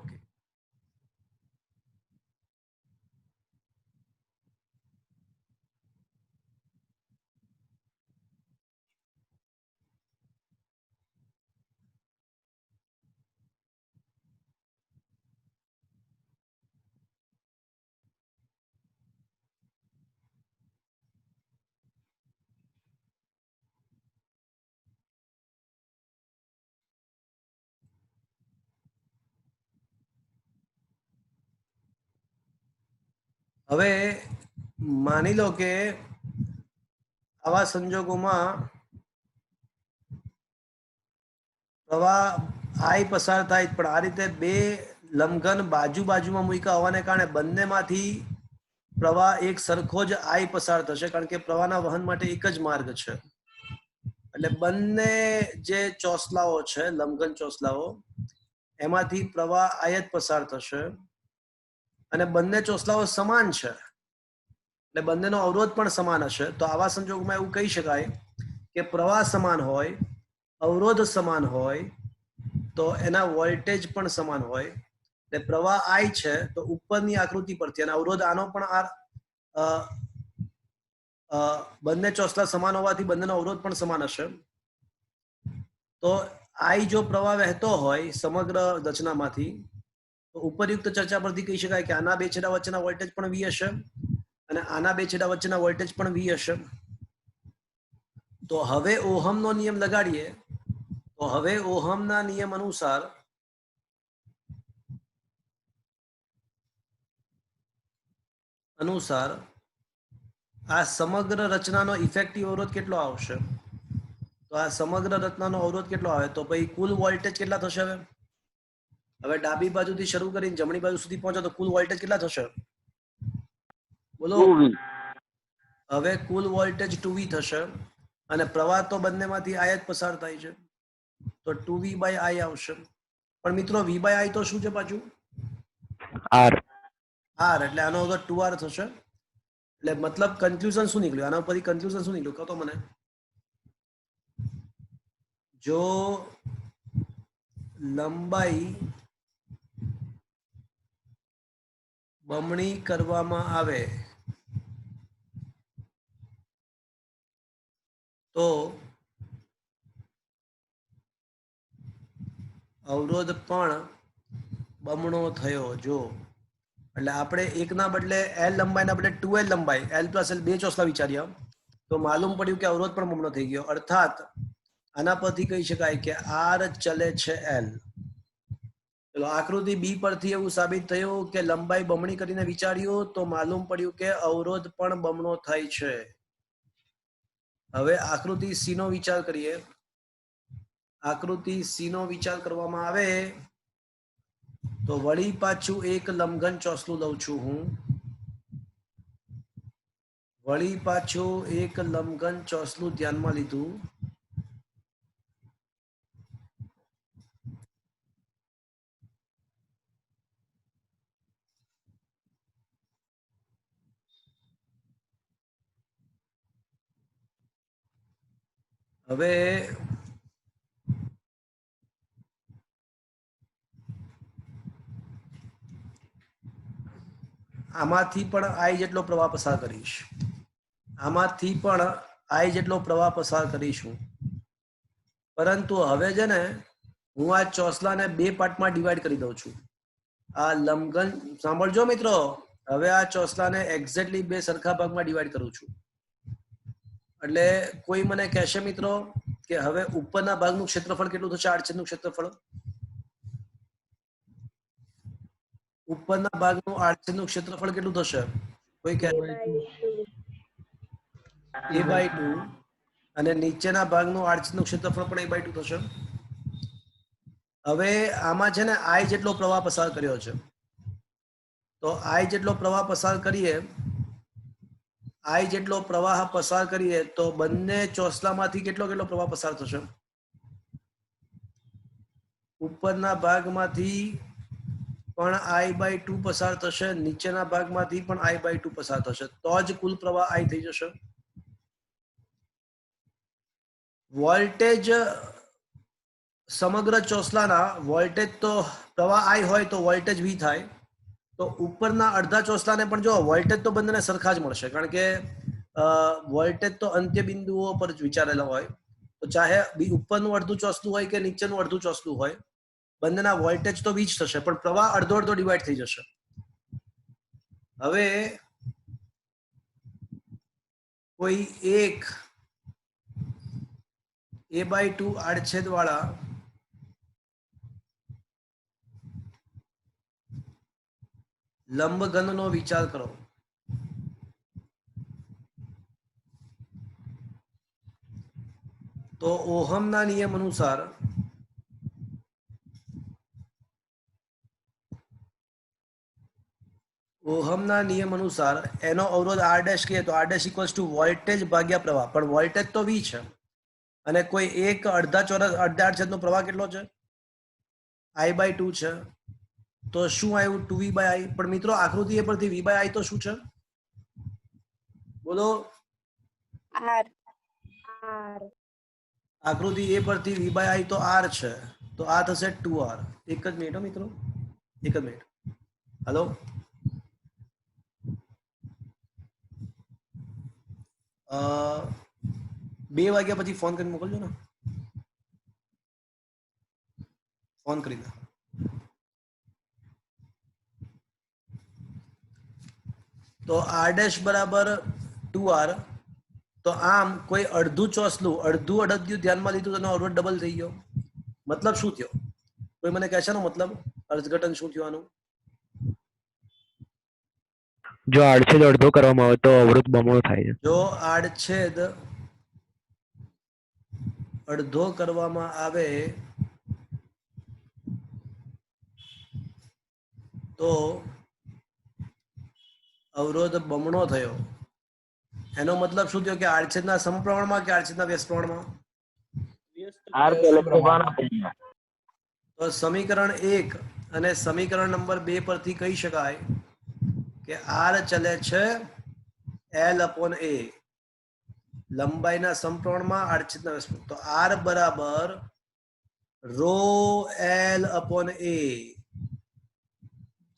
ઓકે. હવે માની લો કે આવા સંજોગોમાં પ્રવાહ I પસાર થાય, પણ આ રીતે બે લંબઘન બાજુમાં મૂક્યા હોવાને કારણે બંનેમાંથી પ્રવાહ એક સરખો જ I પસાર થશે, કારણ કે પ્રવાહના વહન માટે એક જ માર્ગ છે. એટલે બંને જે ચોસલાઓ છે, લંબઘન ચોસલાઓ, એમાંથી પ્રવાહ I જ પસાર થશે અને બંને ચોસલાઓ સમાન છે એટલે બંનેનો અવરોધ પણ સમાન હશે. તો આવા સંજોગોમાં એવું કહી શકાય કે પ્રવાહ સમાન હોય, અવરોધ સમાન હોય, તો એના વોલ્ટેજ પણ સમાન હોય. એટલે પ્રવાહ I છે તો ઉપરની આકૃતિ પરથી, અને અવરોધ આનો પણ બંને ચોસલા સમાન હોવાથી બંનેનો અવરોધ પણ સમાન હશે. તો I જો પ્રવાહ વહેતો હોય સમગ્ર રચનામાંથી, તો ઉપરયુક્ત ચર્ચા પરથી કહી શકાય કે આના બે છેડા વચ્ચેના વોલ્ટેજ પણ V હશે અને આના બે છેડા વચ્ચેના વોલ્ટેજ પણ V હશે. તો હવે ઓહમનો નિયમ લગાડીએ. તો હવે ઓહમના નિયમ અનુસાર આ સમગ્ર રચનાનો ઇફેક્ટિવ અવરોધ કેટલો આવશે? તો આ સમગ્ર રચનાનો અવરોધ કેટલો આવે? તો પછી કુલ વોલ્ટેજ કેટલા થશે? હવે ડાબી બાજુથી શરૂ કરીને જમણી બાજુ સુધી પહોંચો તો કુલ વોલ્ટેજ કેટલા થશે? બોલો. હવે કુલ વોલ્ટેજ 2V થશે અને પ્રવાહ તો બંનેમાંથી I જ પસાર થાય છે, તો 2V/I આવશે. પણ મિત્રો V/I તો શું છે પાછું? R. એટલે આનો અવરોધ 2R થશે. એટલે મતલબ કન્ક્લુઝન શું નીકળ્યું? આના પરથી કન્ક્લુઝન શું નીકળ્યું? કહો તો મને. જો લંબાઈ બમણી કરવામાં આવે તો અવરોધ પણ બમણો થયો. જો એટલે આપણે એકના બદલે L લંબાઈના બદલે 2L લંબાઈ, L પ્લસ L બે ચોસલા વિચાર્યા તો માલુમ પડ્યું કે અવરોધ પણ બમણો થઈ ગયો. અર્થાત આના પરથી કહી શકાય કે R ચલે છે L ચલો આકૃતિ બી પરથી એવું સાબિત થયું કે લંબાઈ બમણી કરીને વિચાર્યું તો માલુમ પડ્યું કે અવરોધ પણ બમણો થાય છે. હવે આકૃતિ સી નો વિચાર કરીએ. આકૃતિ સી નો વિચાર કરવામાં આવે તો વળી પાછું એક લંબઘન ચોસલું લઉં છું હું. વળી પાછું એક લંબઘન ચોસલું ધ્યાનમાં લીધું. હવે આમાંથી પણ આઈ જેટલો પ્રવાહ પસાર કરીશ. આમાંથી પણ આઈ જેટલો પ્રવાહ પસાર કરીશું. પરંતુ હવે છે ને હું આ ચોસલાને બે પાર્ટમાં ડિવાઈડ કરી દઉં છું. આ લંબઘન સાંભળજો મિત્રો, હવે આ ચોસલાને એક્ઝેક્ટલી બે સરખા ભાગમાં ડિવાઈડ કરું છું. એટલે કોઈ મને કહેશે મિત્રો કે હવે ઉપરના ભાગનું ક્ષેત્રફળ કેટલું થશે? આડછેદનું ક્ષેત્રફળ ઉપરના ભાગનું આડછેદનું ક્ષેત્રફળ કેટલું થશે? કોઈ કહે a/2 અને નીચેના ભાગનું આડછેદનું ક્ષેત્રફળ પણ a/2 થશે. હવે આમાં છે ને I જેટલો પ્રવાહ પસાર કર્યો છે, તો I જેટલો પ્રવાહ પસાર કરીએ, I જેટલો પ્રવાહ પસાર કરીએ તો બંને ચોસલામાંથી કેટલો પ્રવાહ પસાર થશે? ઉપરના ભાગમાંથી પણ I/2 પસાર થશે, નીચેના ભાગમાંથી પણ I/2 પસાર થશે, તો જ કુલ પ્રવાહ I થઈ જશે. વોલ્ટેજ સમગ્ર ચોસલાના વોલ્ટેજ તો પ્રવાહ I હોય તો વોલ્ટેજ V થાય. તો ઉપરના અડધા ચોસલાને પણ જો વોલ્ટેજ તો બંનેને સરખા જ મળશે, કારણ કે વોલ્ટેજ તો અંત્ય બિંદુઓ પર જ વિચારેલા હોય. તો ચાહે ઉપરનું અડધું ચોસલું હોય કે નીચેનું અડધું ચોસલું હોય, બંનેના વોલ્ટેજ તો વી જ થશે, પણ પ્રવાહ અડધો અડધો ડિવાઈડ થઈ જશે. હવે કોઈ એક a/2 આડછેદ વાળા લંબઘનનો વિચાર કરો. તો ઓહમના નિયમ અનુસાર એનો અવરોધ r' કહીએ તો r' = વોલ્ટેજ ભાગ્યા પ્રવાહ, પણ વોલ્ટેજ તો V છે અને કોઈ એક અડધા આડછેદનો પ્રવાહ કેટલો છે? I/2 છે. તો શું આવ્યું? 2V/I. પણ મિત્રો આકૃતિ એ પરથી V/I તો શું છે? બોલો. આકૃતિ એ પરથી V/I તો R છે, તો આ થશે 2R. એક જ મિનિટ મિત્રો, એક જ મિનિટ. હેલો, અ 2 વાગ્યા પછી ફોન કરીને મોકલજો ને, ફોન કરી દે. તો r' બરાબર 2R. તો આમ કોઈ અડધું ચોસલું, અડધું અડધ્યું ધ્યાનમાં લીધું, તેનો અવરોધ ડબલ થઈ ગયો. મતલબ શું થયો? કોઈ મને કહેશે ને મતલબ અર્થઘટન શું થયું? જો આડછેદ અડધો કરવામાં આવે તો અવરોધ બમણો થાય છે. જો આડછેદ અડધો કરવામાં આવે તો અવરોધ બમણો થયો. એનો મતલબ શું થયો? કે આડછેદના સમપ્રમાણમાં કે આડછેદના વ્યસ્ત પ્રમાણમાં? તો સમીકરણ 1 અને સમીકરણ નંબર 2 પરથી કહી શકાય કે R ચલે છે L/A, લંબાઈના સમપ્રમાણમાં આડછેદના વ્યસ્ત. તો R બરાબર ρL/A,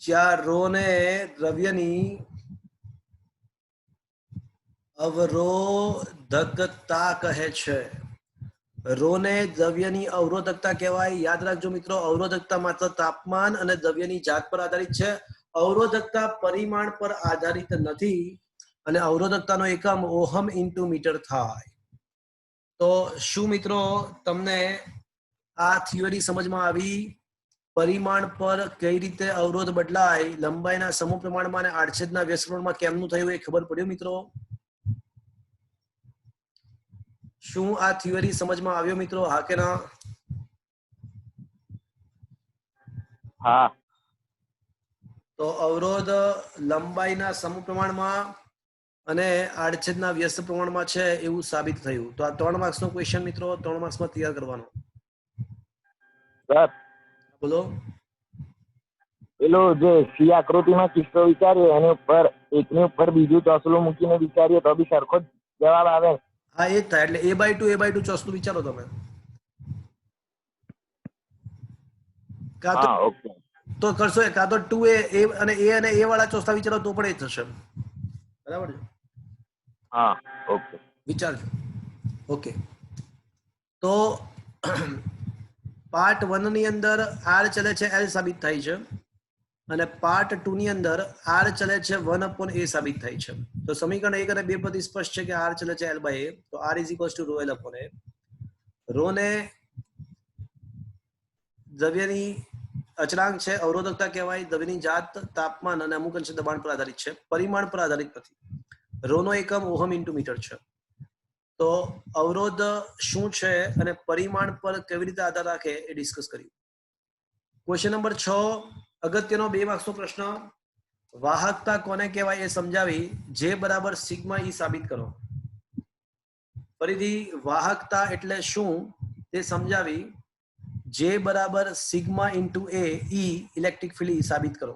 જ્યાં ρ ને દ્રવ્યની અવરોધકતા કહે છે. ρ ને દ્રવ્યની અવરોધકતા કહેવાય. યાદ રાખજો મિત્રો, અવરોધકતા માત્ર તાપમાન અને દ્રવ્યની જાત પર આધારિત છે. અવરોધકતા પરિમાણ પર આધારિત નથી અને અવરોધકતાનો એકમ ઓહમ ઇન્ટુ મીટર થાય. તો શું મિત્રો તમને આ થિયરી સમજમાં આવી? પરિમાણ પર કઈ રીતે અવરોધ બદલાય, લંબાઈના સમૂહ પ્રમાણમાં અને આડછેદના વ્યસ્ત પ્રમાણમાં કેમનું થયું એ ખબર પડ્યું મિત્રો? શું આ થિયરી સમજમાં આવ્યો મિત્રો? હા કે ના? હા. તો અવરોધ લંબાઈના સમૂહ પ્રમાણમાં અને આડછેદના વ્યસ્ત પ્રમાણમાં છે એવું સાબિત થયું. તો આ 3 માર્ક્સનો ક્વેશ્ચન મિત્રો 3 માર્ક્સમાં તૈયાર કરવાનો. સર બોલો. પેલો જે સી આકૃતિમાં કિસ્સો વિચારીએ એની ઉપર એકની ઉપર બીજું ચોસલું મૂકીને વિચારીએ તો બી સરખો જ જવાબ આવે. હા એ જ થાય. એટલે a/2 ચોસલું વિચારો તમે. કાં હા ઓકે. તો કરશો કાં તો 2a અને a વાળા ચોસલા વિચારો તો પણ એ થશે. બરાબર છે? હા ઓકે. વિચારજો. ઓકે. તો પાર્ટ 1 ની અંદર r ચલે છે l સાબિત થાય છે અને પાર્ટ 2 ની અંદર r ચલે છે 1/a સાબિત થાય છે. તો સમીકરણ 1 અને 2 પરથી સ્પષ્ટ છે કે r ચલે છે l/a. તો r = ρl/a. રો ને દ્રવ્યની અચળાંક છે, અવરોધકતા કહેવાય. દ્રવ્યની જાત, તાપમાન અને અમુક અંશે દબાણ પર આધારિત છે, પરિમાણ પર આધારિત નથી. રો નો એકમ ઓહમ × મીટર છે. તો અવરોધ શું છે અને પરિમાણ પર કેવી રીતે આધાર રાખે એ ડિસ્કસ કર્યું. ક્વેશ્ચન નંબર 6 અગત્યનો 2 માર્ક્સનો પ્રશ્ન. વાહકતા કોને કહેવાય એ સમજાવી જે બરાબર સિગ્મા ઈ સાબિત કરો. ફરીથી વાહકતા એટલે શું તે સમજાવી જે બરાબર sigma * a E electric field સાબિત કરો.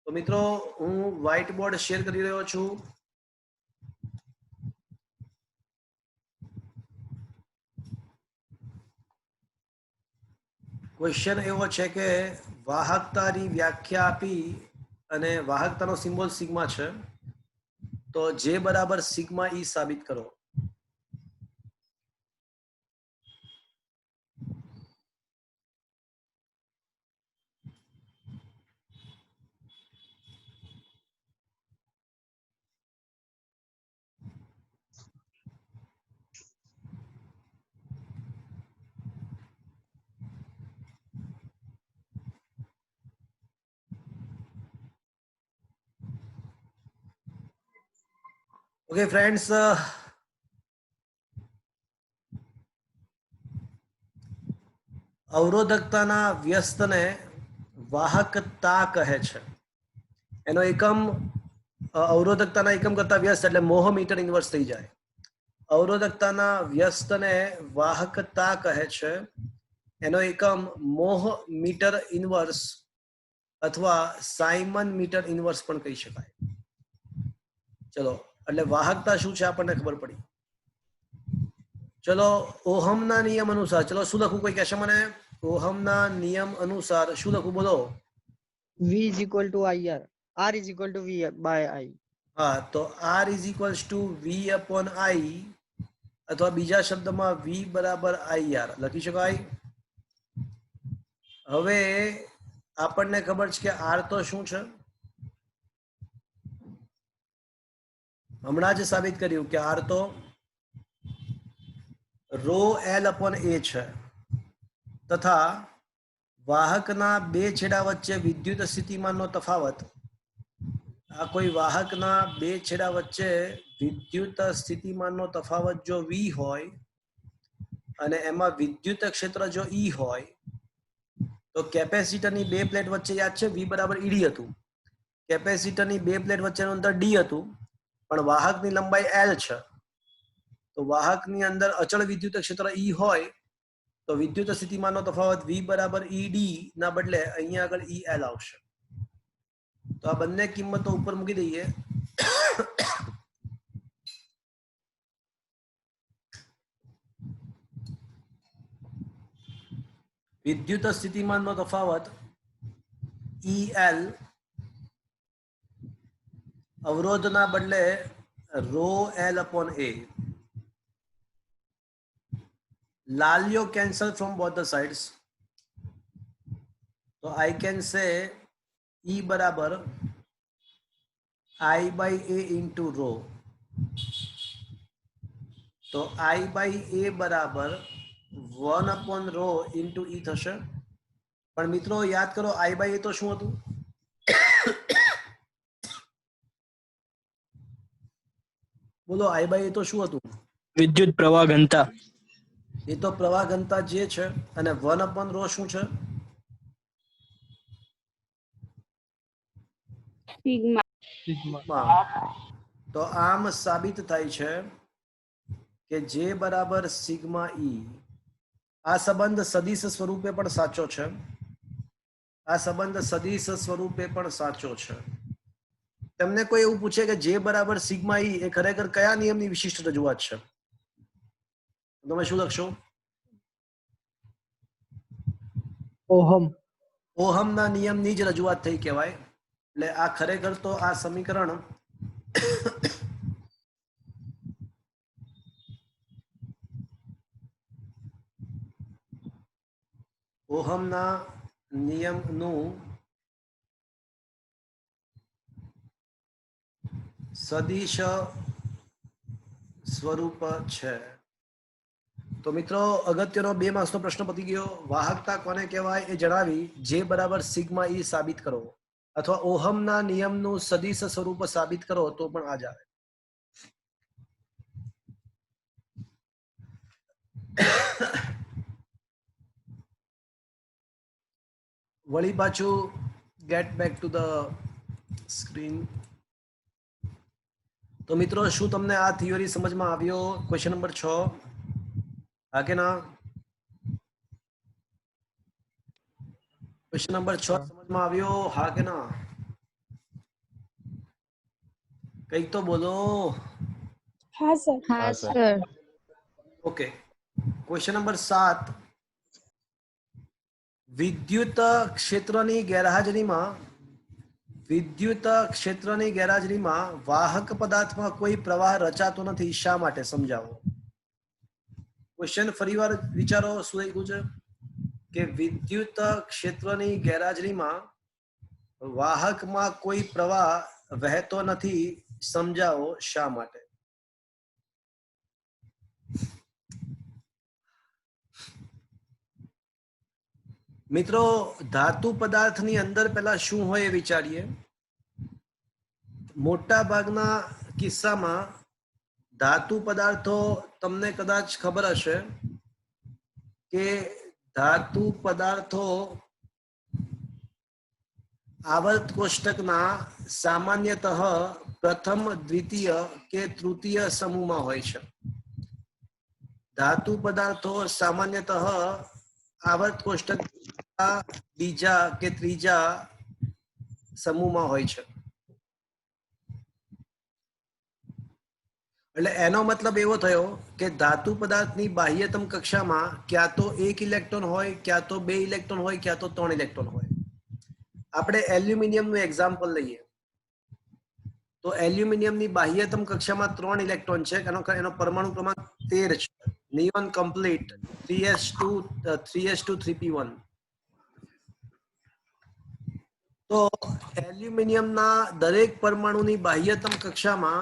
તો મિત્રો હું વ્હાઇટ બોર્ડ શેર કરી રહ્યો છું. ક્વેશ્ચન એવો છે કે વાહકતાની વ્યાખ્યા આપી અને વાહકતાનો સિમ્બોલ સિગ્મા છે. તો જે બરાબર સિગ્મા ઈ સાબિત કરો. ઓકે ફ્રેન્ડ્સ, અવરોધકતાના વ્યસ્તને વાહકતા કહે છે. એનો એકમ અવરોધકતાના એકમ કરતા વ્યસ્ત એટલે મોહ મીટર ઇન્વર્સ થઈ જાય. અવરોધકતાના વ્યસ્તને વાહકતા કહે છે. એનો એકમ મોહ મીટર ઇન્વર્સ અથવા સાયમન મીટર ઇન્વર્સ પણ કહી શકાય. ચલો, એટલે વાહકતા શું છે આપણને ખબર પડી. ચલો, ઓહમના નિયમ અનુસાર ચલો શું લખું? કોઈ કહેશે મને? ઓહમના નિયમ અનુસાર શું લખું? બોલો. V = IR. R = V/I. હા, તો R = V/I અથવા બીજા શબ્દમાં V = IR લખી શકાય. હવે આપણને ખબર છે કે R તો શું છે? હમણાં જ સાબિત કર્યું કે R તો ρl/a છે તથા વાહકના બે છેડા વચ્ચે વિદ્યુત સ્થિતિમાનનો તફાવત. આ કોઈ વાહકના બે છેડા વચ્ચે વિદ્યુત સ્થિતિમાનનો તફાવત જો V હોય અને એમાં વિદ્યુત ક્ષેત્ર જો E હોય તો કેપેસિટરની બે પ્લેટ વચ્ચે યાદ છે V = ED હતું. કેપેસિટરની બે પ્લેટ વચ્ચેનું અંતર D હતું પણ વાહકની લંબાઈ L છે. તો વાહકની અંદર અચળ વિદ્યુત ક્ષેત્ર E હોય તો વિદ્યુત સ્થિતિમાનનો તફાવત V = ED ના બદલે અહીંયા આગળ EL આવશે. તો આ બંને કિંમતો ઉપર મૂકી દઈએ. વિદ્યુત સ્થિતિમાનનો તફાવત EL અવરોધના બદલે ρl/a. લાલ્યો cancel from both the sides. So I can say E બરાબર I/a into ρ. તો I/a બરાબર 1/ρ into E થશે. પણ મિત્રો યાદ કરો I by A તો શું હતું? બોલો I by A તો શું હતું? વિદ્યુત પ્રવાહ ઘનતા. એ તો પ્રવાહ ઘનતા જે છે અને 1/ρ શું છે? સિગ્મા. સિગ્મા. તો આમ સાબિત થાય છે કે J બરાબર સિગ્મા E. આ સંબંધ સદિશ સ્વરૂપે પણ સાચો છે. આ સંબંધ સદિશ સ્વરૂપે પણ સાચો છે. તમને કોઈ એવું પૂછે કે J બરાબર સિગ્મા E એ ખરેખર કયા નિયમની વિશિષ્ટ રજૂઆત છે? તમે શું લખશો? ઓહમ. ઓહમના નિયમની જ રજૂઆત થઈ કહેવાય. એટલે આ ખરેખર તો આ સમીકરણ ઓહમના નિયમનું સદિશ સ્વરૂપ છે. તો મિત્રો અગત્યનો 2 માર્ક્સનો પ્રશ્ન પતી ગયો. વાહકતા કોને કહેવાય એ જણાવી J બરાબર સિગ્મા E સાબિત કરો અથવા ઓહમના નિયમનું સદિશ સ્વરૂપ સાબિત કરો તો પણ આ જ આવે. વળી પાછું get back to the screen. તો મિત્રો શું તમને આ થિયરી સમજમાં આવ્યો? Question number 6. હા કે ના? ક્વેશ્ચન નંબર 6 સમજમાં આવ્યો? હા કે ના? કંઈક તો બોલો. હા સર. હા સર. ઓકે. Question number 7. વિદ્યુત ક્ષેત્રની ગેરહાજરીમાં વાહક પદાર્થમાં કોઈ પ્રવાહ રચાતો નથી. શા માટે? સમજાવો. ક્વેશ્ચન ફરીવાર વિચારો. શું લખ્યું છે કે વિદ્યુત ક્ષેત્રની ગેરહાજરીમાં વાહકમાં કોઈ પ્રવાહ વહેતો નથી. સમજાવો શા માટે? મિત્રો ધાતુ પદાર્થની અંદર પહેલા શું હોય એ વિચારીએ. મોટા ભાગના કિસ્સામાં ધાતુ પદાર્થો તમને કદાચ ખબર હશે કે ધાતુ પદાર્થો આવર્ત કોષ્ટકના સામાન્યતઃ પ્રથમ, દ્વિતીય કે તૃતીય સમૂહમાં હોય છે. ધાતુ પદાર્થો સામાન્યતઃ આવર્ત કોષ્ટક બીજા કે ત્રીજા સમૂહમાં હોય છે. એટલે એનો મતલબ એવો થયો કે ધાતુ પદાર્થની બાહ્યતમ કક્ષામાં ક્યાં તો 1 ઇલેક્ટ્રોન હોય, ક્યાં તો 2 ઇલેક્ટ્રોન હોય, ક્યાં તો 3 ઇલેક્ટ્રોન હોય. આપણે એલ્યુમિનિયમનું એક્ઝામ્પલ લઈએ તો એલ્યુમિનિયમની બાહ્યતમ કક્ષામાં 3 ઇલેક્ટ્રોન છે. એનો પરમાણુ ક્રમાંક 13 છે. Neon complete 3s2 3p1. તો એલ્યુમિનિયમના દરેક પરમાણુની બાહ્યતમ કક્ષામાં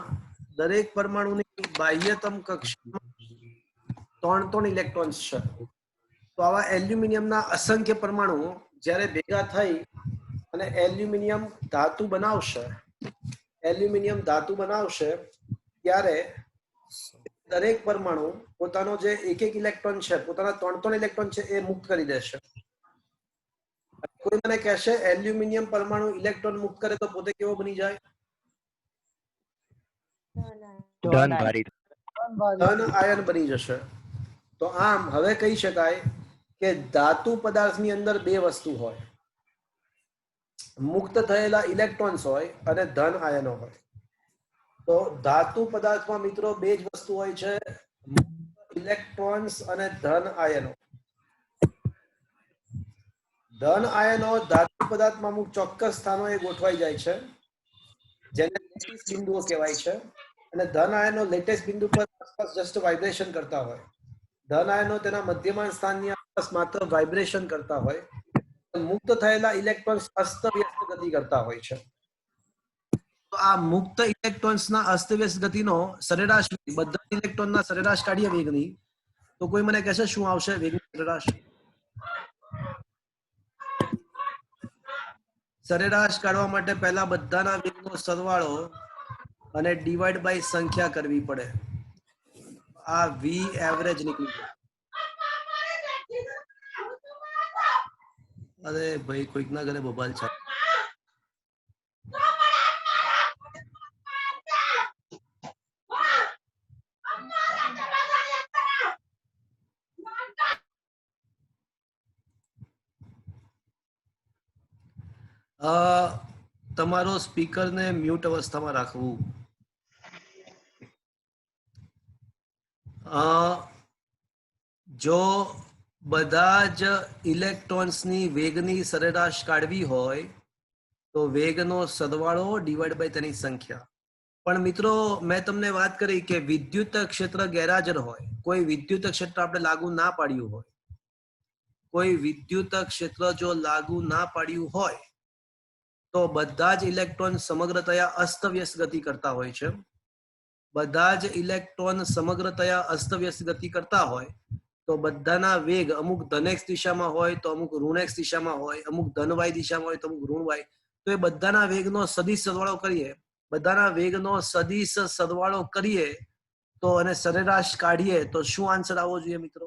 3 ઇલેક્ટ્રોન્સ છે. તો આવા એલ્યુમિનિયમના અસંખ્ય પરમાણુઓ જ્યારે ભેગા થઈ અને એલ્યુમિનિયમ ધાતુ બનાવશે ત્યારે દરેક પરમાણુ પોતાનો જે 1 ઇલેક્ટ્રોન છે, પોતાના 3 ઇલેક્ટ્રોન છે એ મુક્ત કરી દેશે. કોઈ મને કહેશે એલ્યુમિનિયમ પરમાણુ ઇલેક્ટ્રોન મુક્ત કરે તો પોતે કેવો બની જાય? ધન ભારિત. ધન આયન બની જશે. તો આમ હવે કહી શકાય કે ધાતુ પદાર્થની અંદર 2 વસ્તુ હોય. મુક્ત થયેલા ઇલેક્ટ્રોન્સ હોય અને ધન આયનો હોય. તો ધાતુ પદાર્થમાં મિત્રો 2 જ વસ્તુ હોય છે, ઇલેક્ટ્રોન્સ અને ધન આયનો. ધન આયનો ધાતુ પદાર્થમાં અમુક ચોક્કસ સ્થાનોએ ગોઠવાઈ જાય છે, જેને લેટિસ બિંદુઓ કહેવાય છે. અને ધન આયનો લેટેસ્ટ બિંદુ પર આસપાસ જસ્ટ વાઇબ્રેશન કરતા હોય. ધન આયનો તેના મધ્યમાન સ્થાનની આસપાસ માત્ર વાઇબ્રેશન કરતા હોય. મુક્ત થયેલા ઇલેક્ટ્રોન્સ અસ્તવ્યસ્ત ગતિ કરતા હોય છે. તો આ મુક્ત ઇલેક્ટ્રોન્સના અસ્તવ્યસ્ત ગતિનો સરેરાશ બધા ઇલેક્ટ્રોનના સરેરાશ કાઢીએ વેગની, તો કોઈ મને કહેશે શું આવશે વેગની સરેરાશ? સરેરાશ કાઢવા માટે પહેલા બધાના વેગનો સરવાળો અને ડિવાઈડ બાય સંખ્યા કરવી પડે. આ વી એવરેજ નીકળી ગયું. અરે ભાઈ કોઈકના ઘરે મોબાઈલ છે. તમારો સ્પીકરને મ્યુટ અવસ્થામાં રાખવું. જો બધા જ ઇલેક્ટ્રોન્સની વેગની સરેરાશ કાઢવી હોય તો વેગનો સરવાળો ડિવાઈડ બાય તેની સંખ્યા. પણ મિત્રો મેં તમને વાત કરી કે વિદ્યુત ક્ષેત્ર ગેરહાજર હોય, કોઈ વિદ્યુત ક્ષેત્ર આપણે લાગુ ના પાડ્યું હોય, કોઈ વિદ્યુત ક્ષેત્ર જો લાગુ ના પાડ્યું હોય તો બધા જ ઇલેક્ટ્રોન સમગ્રતયા અસ્તવ્યસ્ત ગતિ કરતા હોય છે. બધા જ ઇલેક્ટ્રોન સમગ્રતયા અસ્તવ્યસ્ત ગતિ કરતા હોય તો બધાના વેગ અમુક ધન x દિશામાં હોય તો અમુક ઋણ x દિશામાં હોય, અમુક ધન y દિશામાં હોય તો અમુક ઋણ y. તો એ બધાના વેગનો સદિશ સરવાળો કરીએ, બધાના વેગનો સદિશ સરવાળો કરીએ તો અને સરેરાશ કાઢીએ તો શું આન્સર આવવો જોઈએ મિત્રો?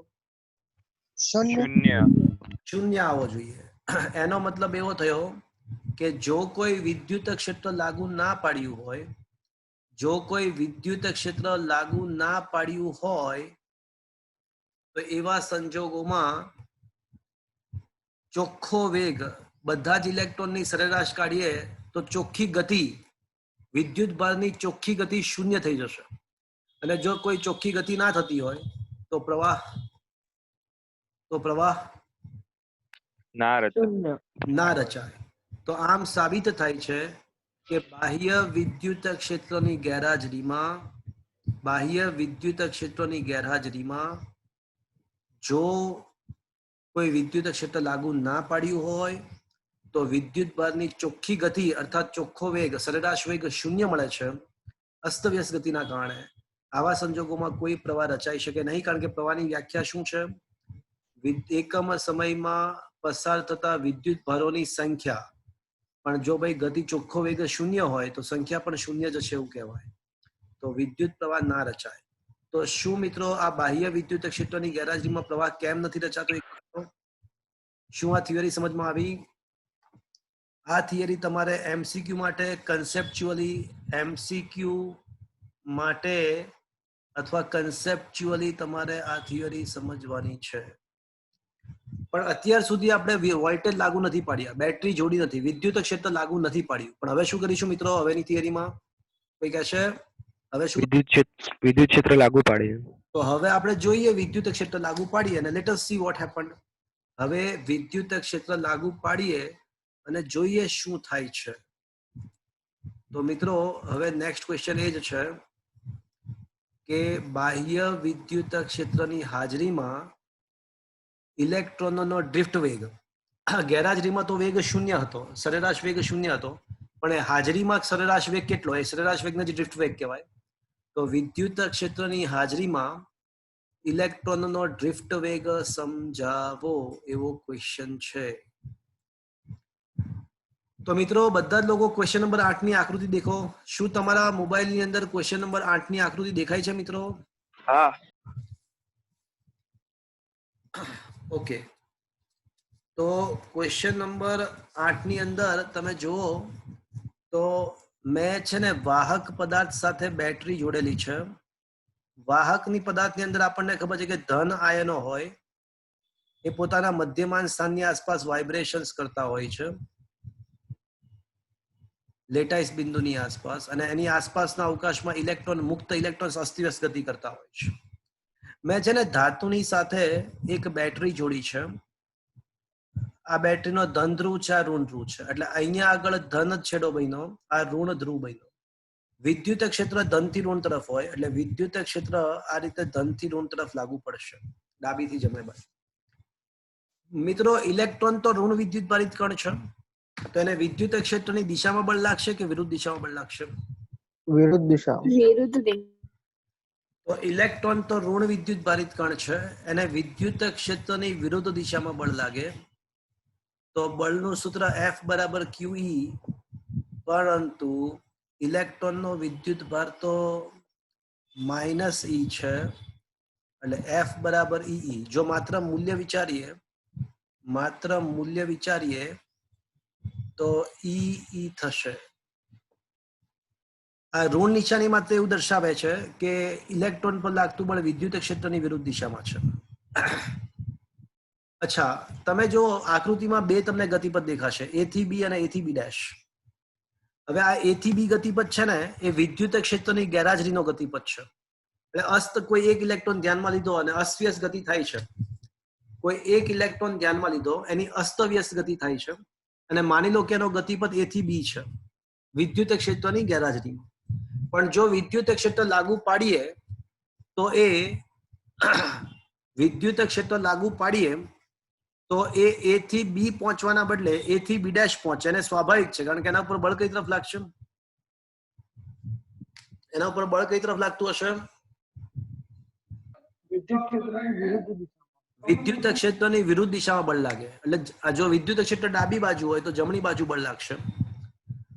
શૂન્ય આવવો જોઈએ. એનો મતલબ એવો થયો કે જો કોઈ વિદ્યુત ક્ષેત્ર લાગુ ના પાડ્યું હોય, જો કોઈ વિદ્યુત ક્ષેત્ર લાગુ ના પાડ્યું હોય તો એવા સંજોગોમાં ચોખ્ખો વેગ બધા જ ઇલેક્ટ્રોનની સરેરાશ કાઢીએ તો ચોખ્ખી ગતિ, વિદ્યુત ભારની ચોખ્ખી ગતિ શૂન્ય થઈ જશે. અને જો કોઈ ચોખ્ખી ગતિ ના થતી હોય તો પ્રવાહ ના રચાય. તો આમ સાબિત થાય છે કે બાહ્ય વિદ્યુત ક્ષેત્રની ગેરહાજરીમાં જો કોઈ વિદ્યુત ક્ષેત્ર લાગુ ના પાડ્યું હોય તો વિદ્યુત ભારની ચોખ્ખી ગતિ અર્થાત ચોખ્ખો વેગ, સરેરાશ વેગ શૂન્ય મળે છે અસ્તવ્યસ્ત ગતિના કારણે. આવા સંજોગોમાં કોઈ પ્રવાહ રચાઈ શકે નહીં, કારણ કે પ્રવાહની વ્યાખ્યા શું છે? એકમ સમયમાં પસાર થતા વિદ્યુત ભારોની સંખ્યા. પણ જો ભાઈ ગતિ ચોખ્ખો વેગ શૂન્ય હોય તો સંખ્યા પણ શૂન્ય જ છે એવું કહેવાય. તો વિદ્યુત પ્રવાહ ના રચાય. તો શું મિત્રો આ બાહ્ય વિદ્યુત ક્ષેત્રની ગેરહાજરીમાં પ્રવાહ કેમ નથી રચાતો? શું આ થિયરી સમજમાં આવી? આ થિયરી તમારે એમસીક્યુ માટે કન્સેપ્ચ્યુઅલી તમારે આ થિયરી સમજવાની છે. પણ અત્યાર સુધી આપણે વોલ્ટેજ લાગુ નથી પાડ્યા, બેટરી જોડી નથી, વિદ્યુત ક્ષેત્ર લાગુ નથી પાડ્યું. પણ હવે શું કરીશું મિત્રો? હવેની થિયરીમાં કોઈ કહેશે હવે શું? વિદ્યુત ક્ષેત્ર લાગુ પાડીએ. તો હવે આપણે જોઈએ વિદ્યુત ક્ષેત્ર લાગુ પાડીએ અને let S see what happened. હવે વિદ્યુત ક્ષેત્ર લાગુ પાડીએ અને જોઈએ શું થાય છે. તો મિત્રો હવે નેક્સ્ટ ક્વેશ્ચન એ જ છે કે બાહ્ય વિદ્યુત ક્ષેત્રની હાજરીમાં ઇલેક્ટ્રોનનો ડ્રિફ્ટ વેગ, ગેરહાજરીમાં તો વેગ શૂન્ય હતો, સરેરાશ વેગ શૂન્ય હતો, પણ એ હાજરીમાં સરેરાશ વેગ કેટલો? એ સરેરાશ વેગને જ ડ્રિફ્ટ વેગ કહેવાય. તો વિદ્યુત ક્ષેત્રની હાજરીમાં ઇલેક્ટ્રોનનો ડ્રિફ્ટ વેગ સમજાવો એવો ક્વેશ્ચન છે. તો મિત્રો બધા જ લોકો ક્વેશ્ચન નંબર 8 ની આકૃતિ દેખો. શું તમારા મોબાઈલની અંદર ક્વેશ્ચન નંબર 8 ની આકૃતિ દેખાય છે મિત્રો? હા. ઓકે, તો ક્વેશ્ચન નંબર 8 ની અંદર તમે જુઓ તો મેં છે ને વાહક પદાર્થ સાથે બેટરી જોડેલી છે. વાહકની પદાર્થની અંદર આપણને ખબર છે કે ધન આયનો હોય એ પોતાના મધ્યમાન સ્થાનની આસપાસ વાઇબ્રેશન્સ કરતા હોય છે, લેટાઇસ બિંદુની આસપાસ, અને એની આસપાસના અવકાશમાં ઇલેક્ટ્રોન, મુક્ત ઇલેક્ટ્રોન્સ અસ્તવ્યસ્ત ગતિ કરતા હોય છે. મેં છે ને ધાતુની સાથે એક બેટરી જોડી છે. આ બેટરીનો ધન ધ્રુવ છે, આ ઋણ ધ્રુવ છે. એટલે અહીંયા આગળ ધન છેડો બન્યો, આ ઋણ ધ્રુવ બન્યો. વિદ્યુત ક્ષેત્ર ધનથી ઋણ તરફ હોય એટલે વિદ્યુત ક્ષેત્ર આ રીતે ધનથી ઋણ તરફ લાગુ પડશે, ડાબીથી જમણે બાજુ. મિત્રો ઇલેક્ટ્રોન તો ઋણ વિદ્યુત ભારિત કણ છે, તો એને વિદ્યુત ક્ષેત્રની દિશામાં બળ લાગશે કે વિરુદ્ધ દિશામાં બળ લાગશે? વિરુદ્ધ દિશા. તો ઇલેક્ટ્રોન તો ઋણ વિદ્યુત ભારિત કણ છે, એને વિદ્યુત ક્ષેત્રની વિરુદ્ધ દિશામાં બળ લાગે. તો તો બળનું સૂત્ર F બરાબર QE, પરંતુ ઇલેક્ટ્રોનનો વિદ્યુત ભાર તો -E છે, એટલે F બરાબર EE. જો માત્ર મૂલ્ય વિચારીએ તો EE થશે. આ ઋણ નિશાની માત્ર એવું દર્શાવે છે કે ઇલેક્ટ્રોન પર લાગતું બળ વિદ્યુત ક્ષેત્રની વિરુદ્ધ દિશામાં છે. અચ્છા, તમે જો આકૃતિમાં બે તમને ગતિપથ દેખાશે, A થી B અને A થી B ડેશ. હવે આ A થી B ગતિપથ છે ને એ વિદ્યુત ક્ષેત્રની ગેરહાજરીનો ગતિપથ છે. એટલે અસ્ત કોઈ એક ઇલેક્ટ્રોન ધ્યાનમાં લીધો અને અસ્તવ્યસ્ત ગતિ થાય છે. કોઈ એક ઇલેક્ટ્રોન ધ્યાનમાં લીધો, એની અસ્તવ્યસ્ત ગતિ થાય છે, અને માની લો કે એનો ગતિપથ A થી B છે વિદ્યુત ક્ષેત્રની ગેરહાજરીમાં. પણ જો વિદ્યુત ક્ષેત્ર લાગુ પાડીએ તો એ A થી B પહોંચવાના બદલે A થી B ડેશ પહોંચે, અને સ્વાભાવિક છે કારણ કે એના ઉપર બળ કઈ તરફ લાગશે? એના ઉપર બળ કઈ તરફ લાગતું હશે? વિદ્યુત ક્ષેત્રની વિરુદ્ધ દિશામાં બળ લાગે. એટલે જો વિદ્યુત ક્ષેત્ર ડાબી બાજુ હોય તો જમણી બાજુ બળ લાગશે.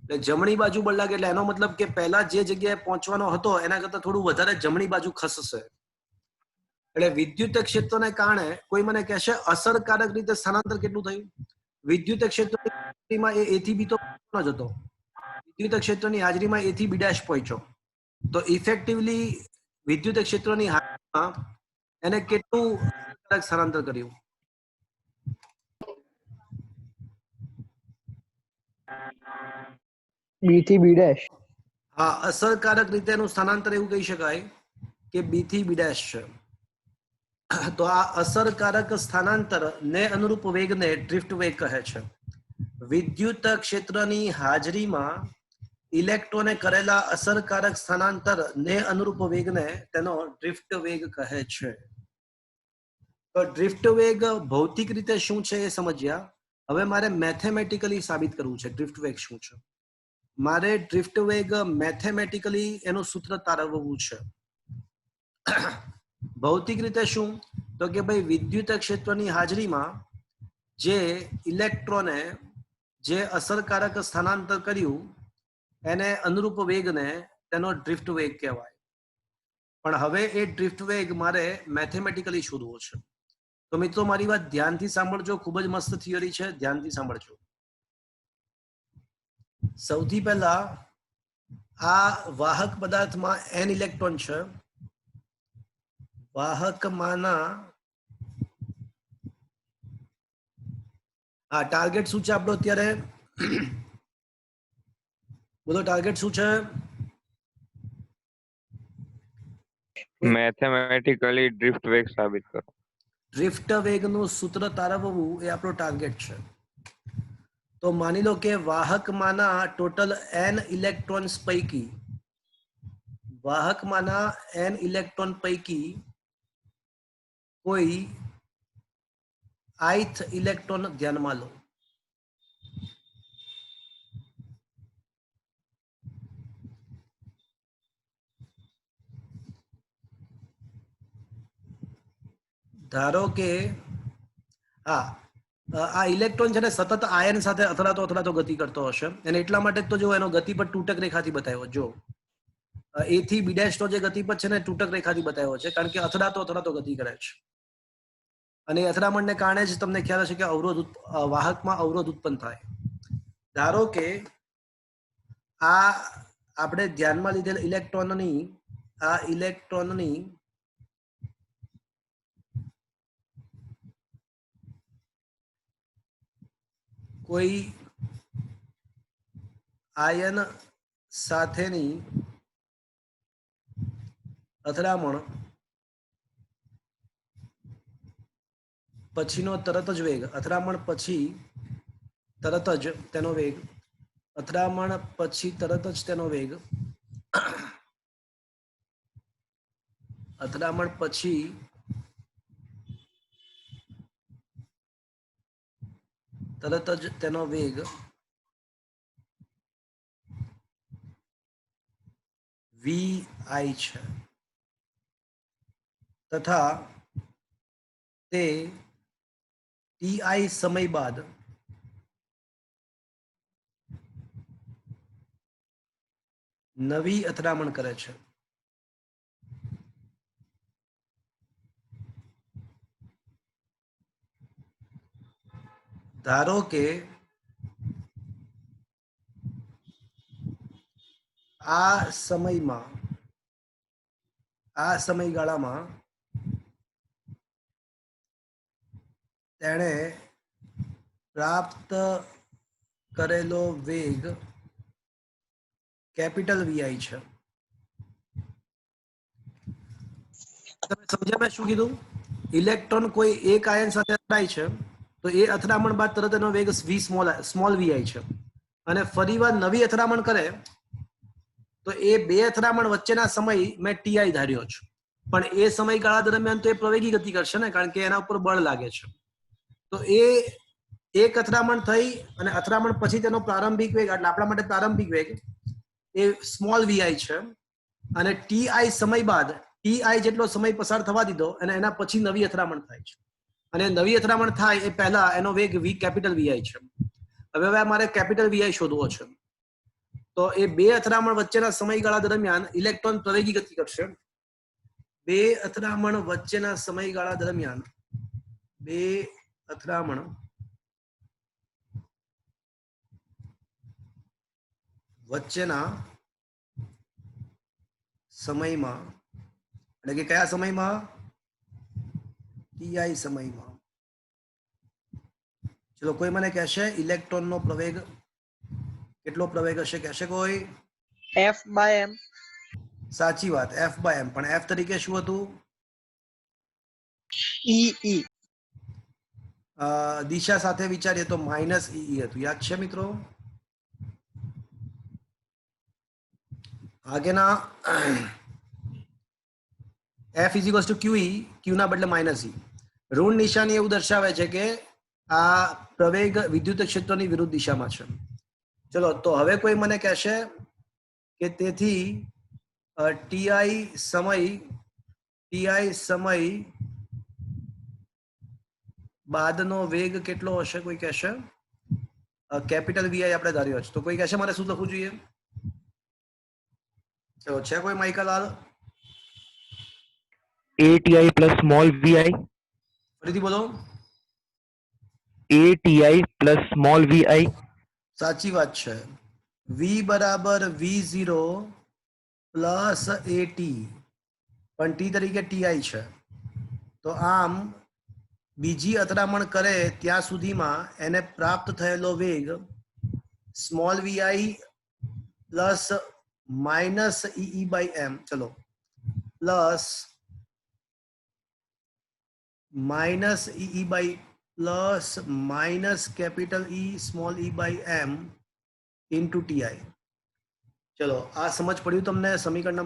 એટલે જમણી બાજુ બળ લાગે એટલે એનો મતલબ કે પહેલા જે જગ્યાએ પહોંચવાનો હતો એના કરતા થોડું વધારે જમણી બાજુ ખસશે. એટલે વિદ્યુત ક્ષેત્રને કારણે કોઈ મને કહેશે અસરકારક રીતે સ્થાનાંતર કેટલું થયું? વિદ્યુત ક્ષેત્રમાં A થી B તો જ હતો, વિદ્યુત ક્ષેત્રની હાજરીમાં A થી B ડેશ પહોંચ્યો, તો ઇફેક્ટિવલી વિદ્યુત ક્ષેત્રની હાજરીમાં એને કેટલું સ્થાનાંતર કર્યું? B થી B ડેશ. હા, અસરકારક રીતે એનું સ્થાનાંતર એવું કહી શકાય કે B થી B ડેશ છે. તો આ અસરકારક સ્થાનાંતર ને અનુરૂપ વેગને ડ્રિફ્ટ વેગ કહે છે. વિદ્યુત ક્ષેત્રની હાજરીમાં ઇલેક્ટ્રોને કરેલા અસરકારક સ્થાનાંતર ને અનુરૂપ વેગને તેનો ડ્રિફ્ટ વેગ કહે છે. તો ડ્રિફ્ટ વેગ ભૌતિક રીતે શું છે એ સમજ્યા. હવે મારે મેથેમેટિકલી સાબિત કરવું છે ડ્રિફ્ટ વેગ શું છે. મારે ડ્રિફ્ટ વેગ મેથેમેટિકલી એનું સૂત્ર તારવવું છે. ભૌતિક રીતે શું? તો કે ભાઈ વિદ્યુત ક્ષેત્રની હાજરીમાં જે ઇલેક્ટ્રોને જે અસરકારક સ્થાનાંતર કર્યું એને અનુરૂપ વેગને તેનો ડ્રિફ્ટ વેગ કહેવાય. પણ હવે એ ડ્રિફ્ટ વેગ મારે મેથેમેટિકલી શોધવો છે. તો મિત્રો મારી વાત ધ્યાનથી સાંભળજો, ખૂબ જ મસ્ત થિયરી છે, ધ્યાનથી સાંભળજો. સૌથી પહેલા આ વાહક પદાર્થમાં n ઇલેક્ટ્રોન છે. વાહકમાંના ટાર્ગેટ શું છે આપણો અત્યારે? બોલો, ટાર્ગેટ શું છે? મેથેમેટિકલી ડ્રિફ્ટ વેગ સાબિત કરો. ડ્રિફ્ટ વેગનું સૂત્ર તારવવું એ આપણો ટાર્ગેટ છે. તો માની લો કે વાહકમાંના ટોટલ n ઇલેક્ટ્રોન્સ પૈકી કોઈ ith ઇલેક્ટ્રોન ધ્યાનમાં લો. ધારો કે આ ઇલેક્ટ્રોન છે ને સતત આયન સાથે અથડાતો ગતિ કરતો હશે, અને એટલા માટે તો જો એનો ગતિપથ તૂટક રેખાથી બતાવ્યો. જો A થી B ડેશ નો જે ગતિપથ છે ને તૂટક રેખાથી બતાવ્યો છે, કારણ કે અથડાતો ગતિ કરે છે. અને અથડામણને કારણે જ તમને ખ્યાલ હશે કે વાહકમાં અવરોધ ઉત્પન્ન થાય. ધારો કે આ આપણે ધ્યાનમાં લીધેલ ઇલેક્ટ્રોનની કોઈ આયન સાથેની અથડામણ પછીનો તરત જ વેગ, અથડામણ પછી તરત જ તેનો વેગ, અથડામણ પછી તરત જ તેનો વેગ, અથડામણ પછી તરત જ તેનો વેગ vi છે, તથા તે ti સમય બાદ નવી અથડામણ કરે છે. ધારો કે આ સમયગાળામાં તેણે પ્રાપ્ત કરેલો વેગ કેપિટલ વીઆઈ છે. તમે સમજ્યા મેં શું કીધું? ઇલેક્ટ્રોન કોઈ એક આયન સાથે અથડાય છે તો એ અથડામણ બાદ તરત એનો વેગ વી સ્મોલ વીઆઈ છે, અને ફરીવાર નવી અથડામણ કરે તો એ બે અથડામણ વચ્ચેના સમય મેં ટીઆઈ ધાર્યો છે, પણ એ સમયગાળા દરમિયાન તો એ પ્રવેગી ગતિ કરશે ને, કારણ કે એના ઉપર બળ લાગે છે. તો એ એક અથડામણ થઈ અને અથડામણ પછી તેનો પ્રારંભિક વેગ, એટલે આપણા માટે પ્રારંભિક વેગ એ સ્મોલ વીઆઈ છે, અને ટીઆઈ સમય બાદ ટીઆઈ જેટલો સમય પસાર થવા દીધો અને એના પછી નવી અથડામણ થાય છે, અને નવી અથડામણ થાય એ પહેલા એનો વેગ વી કેપિટલ વીઆઈ છે. હવે મારે કેપિટલ વીઆઈ શોધવો છે. તો એ બે અથડામણ વચ્ચેના સમયગાળા દરમિયાન ઇલેક્ટ્રોન પ્રવેગી ગતિ કરશે. બે અથડામણ વચ્ચેના સમયગાળા દરમિયાન સમયમાં, એટલે કે કયા સમયમાં? ટીઆઈ સમયમાં. ચલો કોઈ મને કહેશે ઇલેક્ટ્રોનનો પ્રવેગ કેટલો પ્રવેગ હશે? કહેશે કોઈ? F/m. સાચી વાત, F/m. પણ F તરીકે શું હતું? E. દિશા સાથે વિચારીએ તો માઇનસ ઈ હતું. યાદ છે મિત્રો? આગેના F is equals to QE, Q ના બદલે માઇનસ ઈ. ઋણ નિશાની એવું દર્શાવે છે કે આ પ્રવેગ વિદ્યુત ક્ષેત્રની વિરુદ્ધ દિશામાં છે. ચલો તો હવે કોઈ મને કહેશે કે તેથી ટીઆઈ સમય બાદનો વેગ કેટલો હશે? કોઈ કહેશે? કેપિટલ વીઆઈ આપણે ધાર્યો છે, તો કોઈ કહેશે મારે શું લખવું જોઈએ? ચલો છે કોઈ માઇકલાલ? ATI plus small VI. ફરીથી બોલો. ATI plus small VI. સાચી વાત છે. V બરાબર V0 પ્લસ AT, પણ T તરીકે TI છે. તો આમ બીજી અથડામણ કરે ત્યાં સુધીમાં એને પ્રાપ્ત થયેલો વેગ small V I plus minus E by M, ચલો plus minus E by plus minus capital E small E by M into T I. ચલો આ સમજ પડ્યું તમને? સમીકરણ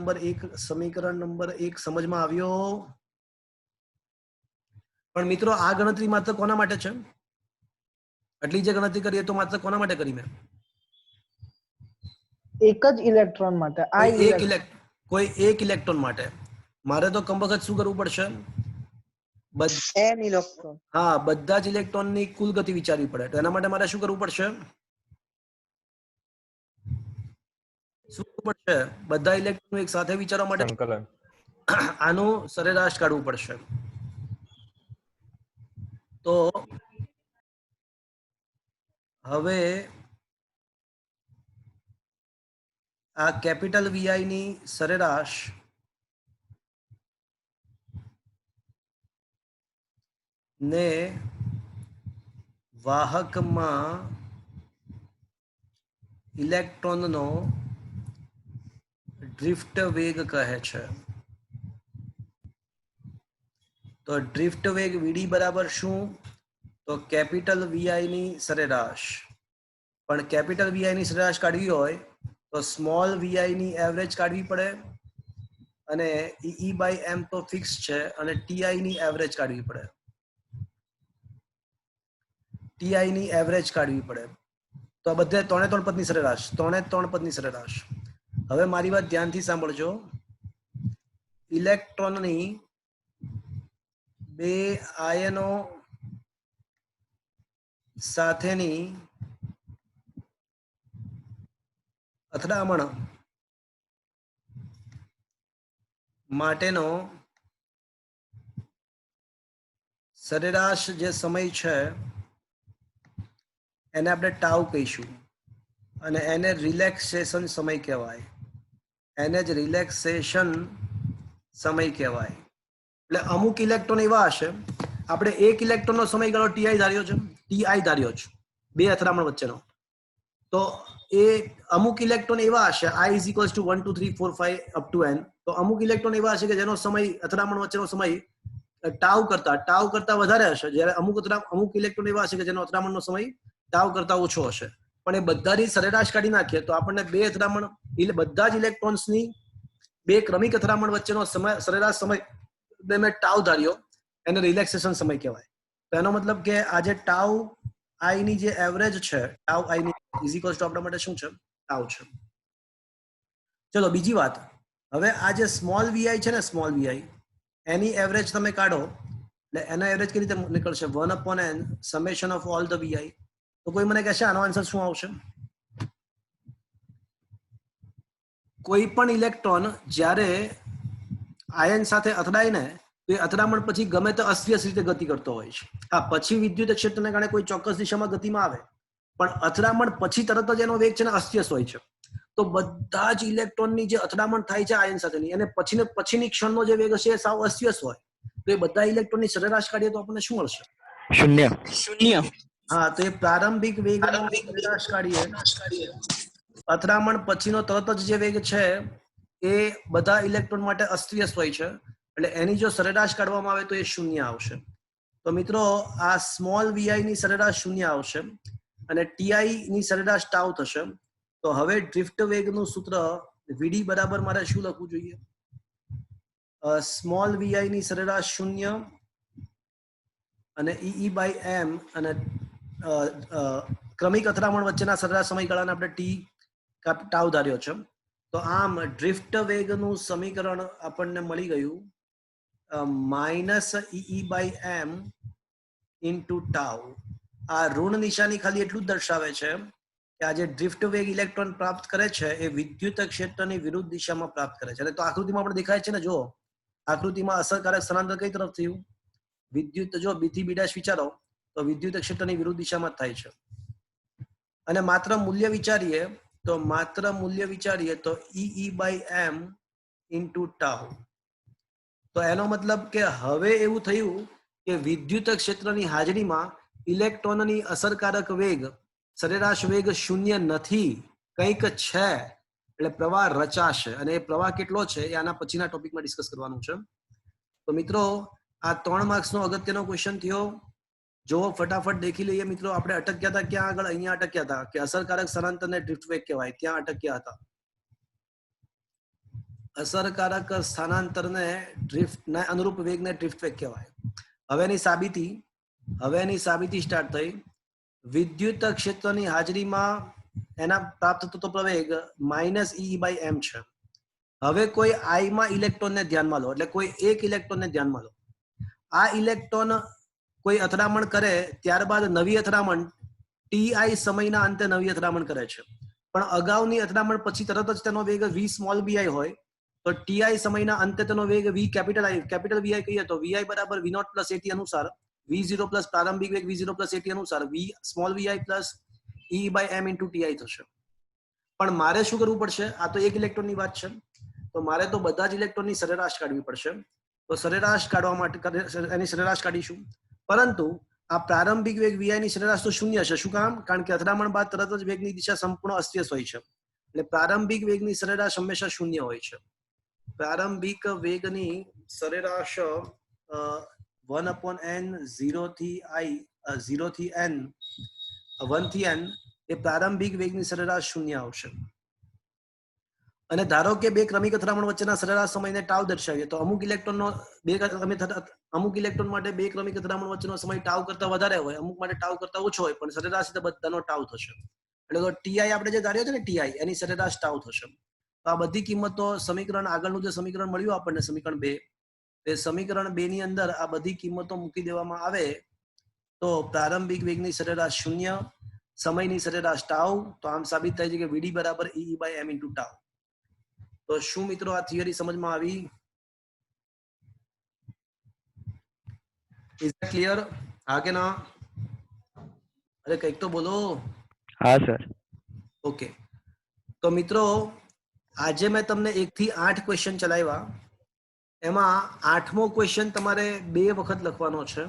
નંબર 1 સમજમાં આવ્યો? પણ મિત્રો આ ગણતરી માત્ર કોના માટે છે? આટલી જે ગણતરી કરીએ તો માત્ર કોના માટે કરી મેં? એક જ ઇલેક્ટ્રોન માટે. કોઈ એક ઇલેક્ટ્રોન માટે. મારે તો કમ વખત શું કરવું પડશે? N electron. હા, બધા જ ઇલેક્ટ્રોનની કુલ ગતિ વિચારવી પડે. તો એના માટે મારે શું કરવું પડશે? બધા ઇલેક્ટ્રોન એક સાથે વિચારવા માટે સંકલન. આનું સરેરાશ કાઢવું પડશે. તો હવે આ કેપિટલ વીઆઈ ની સરેરાશ ને વાહકમાં ઇલેક્ટ્રોનનો ડ્રિફ્ટ વેગ કહે છે. તો ડ્રિફ્ટ વેગ વીડી બરાબર શું? તો કેપિટલ વીઆઈ ની સરેરાશ. પણ કેપિટલ વીઆઈ ની સરેરાશ કાઢવી હોય તો સ્મોલ વીઆઈ ની એવરેજ કાઢવી પડે, અને ઈ બાય એમ તો ફિક્સ છે, અને ટીઆઈ ની એવરેજ કાઢવી પડે. તો આ બધે 3 પદની સરેરાશ. હવે મારી વાત ધ્યાનથી સાંભળજો. ઇલેક્ટ્રોનની બે આયનો સાથેની અથડામણ માટેનો સરેરાશ જે સમય છે એને આપણે ટાઉ કહીશું અને એને રિલેક્સેશન સમય કહેવાય. એને જ રિલેક્સેશન સમય કહેવાય. એટલે અમુક ઇલેક્ટ્રોન એવા હશે, આપણે એક ઇલેક્ટ્રોનનો સમયગાળો ટીઆઈ ધાર્યો છે, ટીઆઈ ધાર્યો છે બે અથડામણ વચ્ચેનો. તો એ અમુક ઇલેક્ટ્રોન એવા હશે I is equals to 1 2 3 4 5 up to n. તો અમુક ઇલેક્ટ્રોન એવા હશે કે જેનો સમય અથડામણ વચ્ચેનો સમય ટાઉ કરતા વધારે હશે, જ્યારે અમુક ઇલેક્ટ્રોન એવા હશે કે જેનો અથડામણનો સમય ટાઉ કરતા ઓછો હશે. પણ એ બધાની સરેરાશ કાઢી નાખીએ તો આપણને બે અથડામણ બધા જ ઇલેક્ટ્રોન્સની બે ક્રમિક અથડામણ વચ્ચેનો સરેરાશ સમય મેં ટાઉ ધાર્યો, એને રિલેક્સેશન સમય કહેવાય. તો એનો મતલબ કે આ જે ટાઉ આઈ ની જે એવરેજ છે, ટાઉ આઈ ની ઇઝ ઇક્વલ ટુ આપણા માટે શું છે? ટાઉ છે. ચલો બીજી વાત, હવે આ જે સ્મોલ વીઆઈ છે ને, સ્મોલ વીઆઈ એની એવરેજ તમે કાઢો એટલે એના એવરેજ કેવી રીતે નીકળશે? 1/n summation of all the Vi. તો કોઈ મને કહેશે આનો આન્સર શું આવશે? કોઈ પણ ઇલેક્ટ્રોન જ્યારે આયન સાથે અથડાય ને તો એ અથડામણ પછી ગમે તે અસ્તવ્યસ્ત રીતે ગતિ કરતો હોય છે. હા, પછી વિદ્યુત ક્ષેત્રને કારણે કોઈ ચોક્કસ દિશામાં ગતિમાં આવે, પણ અથડામણ પછી તરત જ એનો વેગ છે ને અસ્તવ્યસ્ત હોય છે. તો બધા જ ઇલેક્ટ્રોનની જે અથડામણ થાય છે આયન સાથેની, અને પછીની ક્ષણનો જે વેગ હશે એ સાવ અસ્તવ્યસ્ત હોય. તો એ બધા ઇલેક્ટ્રોનની સરેરાશ કાઢીએ તો આપણને શું મળશે? શૂન્ય. હા, તો એ પ્રારંભિક વેગ સરેરાશ કાઢીએ, અથડામણ પછીનો તરત જ જે વેગ છે એ બધા ઇલેક્ટ્રોન માટે અસ્તવ્યસ્ત હોય છે. એટલે એની જો સરેરાશ કાઢવામાં આવે તો એ શૂન્ય આવશે. તો મિત્રો આ સ્મોલ વીઆઈ ની સરેરાશ શૂન્ય આવશે અને ટીઆઈ ની સરેરાશ ટાઉ થશે. તો હવે ડ્રિફ્ટ વેગનું સૂત્ર વીડી બરાબર મારે શું લખવું જોઈએ? સ્મોલ વીઆઈ ની સરેરાશ શૂન્ય અને ઈ બાય એમ અને ક્રમિક અથડામણ વચ્ચેના સરેરાશ સમયગાળાને આપણે ટી ટાઉ ધાર્યો છે. તો આમ ડ્રિફ્ટ વેગનું સમીકરણ આપણને મળી ગયું minus E by M into tau. આ ઋણ નિશાની ખાલી એટલું જ દર્શાવે છે કે આ જે ડ્રિફ્ટ વેગ ઇલેક્ટ્રોન પ્રાપ્ત કરે છે એ વિદ્યુત ક્ષેત્રની વિરુદ્ધ દિશામાં પ્રાપ્ત કરે છે. તો આકૃતિમાં આપણે દેખાય છે ને, જો આકૃતિમાં અસરકારક સ્થળાંતર કઈ તરફ થયું? વિદ્યુત, જો બી થી બી ડેશ વિચારો તો વિદ્યુત ક્ષેત્રની વિરુદ્ધ દિશામાં થાય છે. અને માત્ર મૂલ્ય વિચારીએ તો ઈ બાય એમ ઇન્ટુ ટાઉ. તો એનો મતલબ કે હવે એવું થયું કે વિદ્યુત ક્ષેત્રની હાજરીમાં ઇલેક્ટ્રોનની અસરકારક વેગ સરેરાશ વેગ શૂન્ય નથી, કંઈક છે. એટલે પ્રવાહ રચાશે, અને એ પ્રવાહ કેટલો છે એ આના પછીના ટોપિકમાં ડિસ્કસ કરવાનું છે. તો મિત્રો આ 3 માર્ક્સનો અગત્યનો ક્વેશ્ચન થયો. જો ફટાફટ દેખી લઈએ મિત્રો, આપણે અટક્યા હતા ક્યાં આગળ? અહીંયા અટક્યા હતા કે અસરકારક સ્થળાંતરને ડ્રિફ્ટ વેગ કહેવાય, ત્યાં અટક્યા હતા. અસરકારક સ્થાનાંતરને ડ્રિફ્ટને અનુરૂપ વેગને ડ્રિફ્ટ વેગ કહેવાય. હવેની સાબિતી સ્ટાર્ટ થઈ. વિદ્યુત ક્ષેત્રની હાજરીમાં એના પ્રાપ્ત થતો પ્રવેગ માઇનસ ઈ બાય એમ છે. હવે કોઈ આઈમાં ઇલેક્ટ્રોનને ધ્યાનમાં લો, એટલે કોઈ એક ઇલેક્ટ્રોનને ધ્યાનમાં લો. આ ઇલેક્ટ્રોન કોઈ અથડામણ કરે ત્યારબાદ નવી અથડામણ ટીઆઈ સમયના અંતે નવી અથડામણ કરે છે, પણ અગાઉની અથડામણ પછી તરત જ તેનો વેગ વી સ્મોલ વીઆઈ હોય તો ટીઆઈ સમયના અંતે તેનો વેગ વી કેપિટલ વીઆઈ કહીએ તો વીઆઈ બરાબર વી નોટ પ્લસ એટી અનુસાર V0 પ્લસ પ્રારંભિક વેગ V0 પ્લસ એટી અનુસાર V small V I plus E by M into T I થશે. પણ મારે શું કરવું પડશે? આ તો એક ઇલેક્ટ્રોનની વાત છે, તો મારે તો બધા જ ઇલેક્ટ્રોનની સરેરાશ કાઢવી પડશે. તો સરેરાશ કાઢવા માટે એની સરેરાશ કાઢીશું, પરંતુ આ પ્રારંભિક વેગ વીઆઈ ની સરેરાશ તો શૂન્ય છે. શું કામ? કારણ કે અથડામણ બાદ તરત જ વેગની દિશા સંપૂર્ણ અસ્તવ્યસ્ત હોય છે. એટલે પ્રારંભિક વેગની સરેરાશ હંમેશા શૂન્ય હોય છે. પ્રારંભિક વેગની સરેરાશ 1/n 0 થી n 1 થી n એ પ્રારંભિક વેગની સરેરાશ શૂન્ય આવશે. અને ધારો કે બે ક્રમિક અથડામણ વચ્ચેના સરેરાશ સમયને ટાઉ દર્શાવીએ તો અમુક ઇલેક્ટ્રોન માટે બે ક્રમિક અથડામણ વચ્ચેનો સમય ટાઉ કરતા વધારે હોય, અમુક માટે ટાઉ કરતા ઓછો હોય, પણ સરેરાશ બધાનો ટાઉ થશે. એટલે તો ટીઆઈ આપણે જે ધાર્યો છે ને, ટીઆઈ એની સરેરાશ ટાઉ થશે. તો આ બધી કિંમતો સમીકરણ આગળનું જે સમીકરણ મળ્યું આપણને સમીકરણ 2, એ સમીકરણ 2 ની અંદર આ બધી કિંમતો મૂકી દેવામાં આવે તો પ્રારંભિક વેગની સરેરાશ શૂન્ય, સમયની સરેરાશ ટાઉ. તો આમ સાબિત થાય છે કે વીડી બરાબર ઈ બાય એમ ઇન્ટુ ટાઉ. તો શું મિત્રો આ થિયરી સમજમાં આવી? Is that clear? हाँ के ना? अरे કંઈક તો બોલો. હા સર. ઓકે, તો મિત્રો આજે મેં તમને 1 થી 8 ક્વેશ્ચન ચલાવ્યા. એમાં 8મો ક્વેશ્ચન તમારે 2 વખત લખવાનો છે.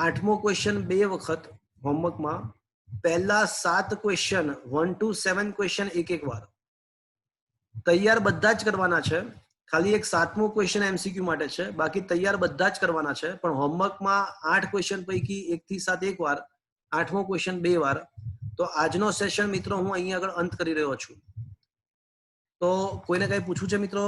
8મો ક્વેશ્ચન 2 વખત હોમવર્કમાં. પહેલા 7 ક્વેશ્ચન 1 to 7 ક્વેશ્ચન એક વાર. તૈયાર બધા જ કરવાના છે. ખાલી એક 7મો ક્વેશ્ચન એમસીક્યુ માટે છે, બાકી તૈયાર બધા જ કરવાના છે. પણ હોમવર્કમાં 8 ક્વેશ્ચન પૈકી 1 થી 7 એક વાર, 8મો ક્વેશ્ચન 2 વાર. તો આજનો સેશન મિત્રો હું અહીંયા આગળ અંત કરી રહ્યો છું. તો કોઈને કઈ પૂછવું છે મિત્રો?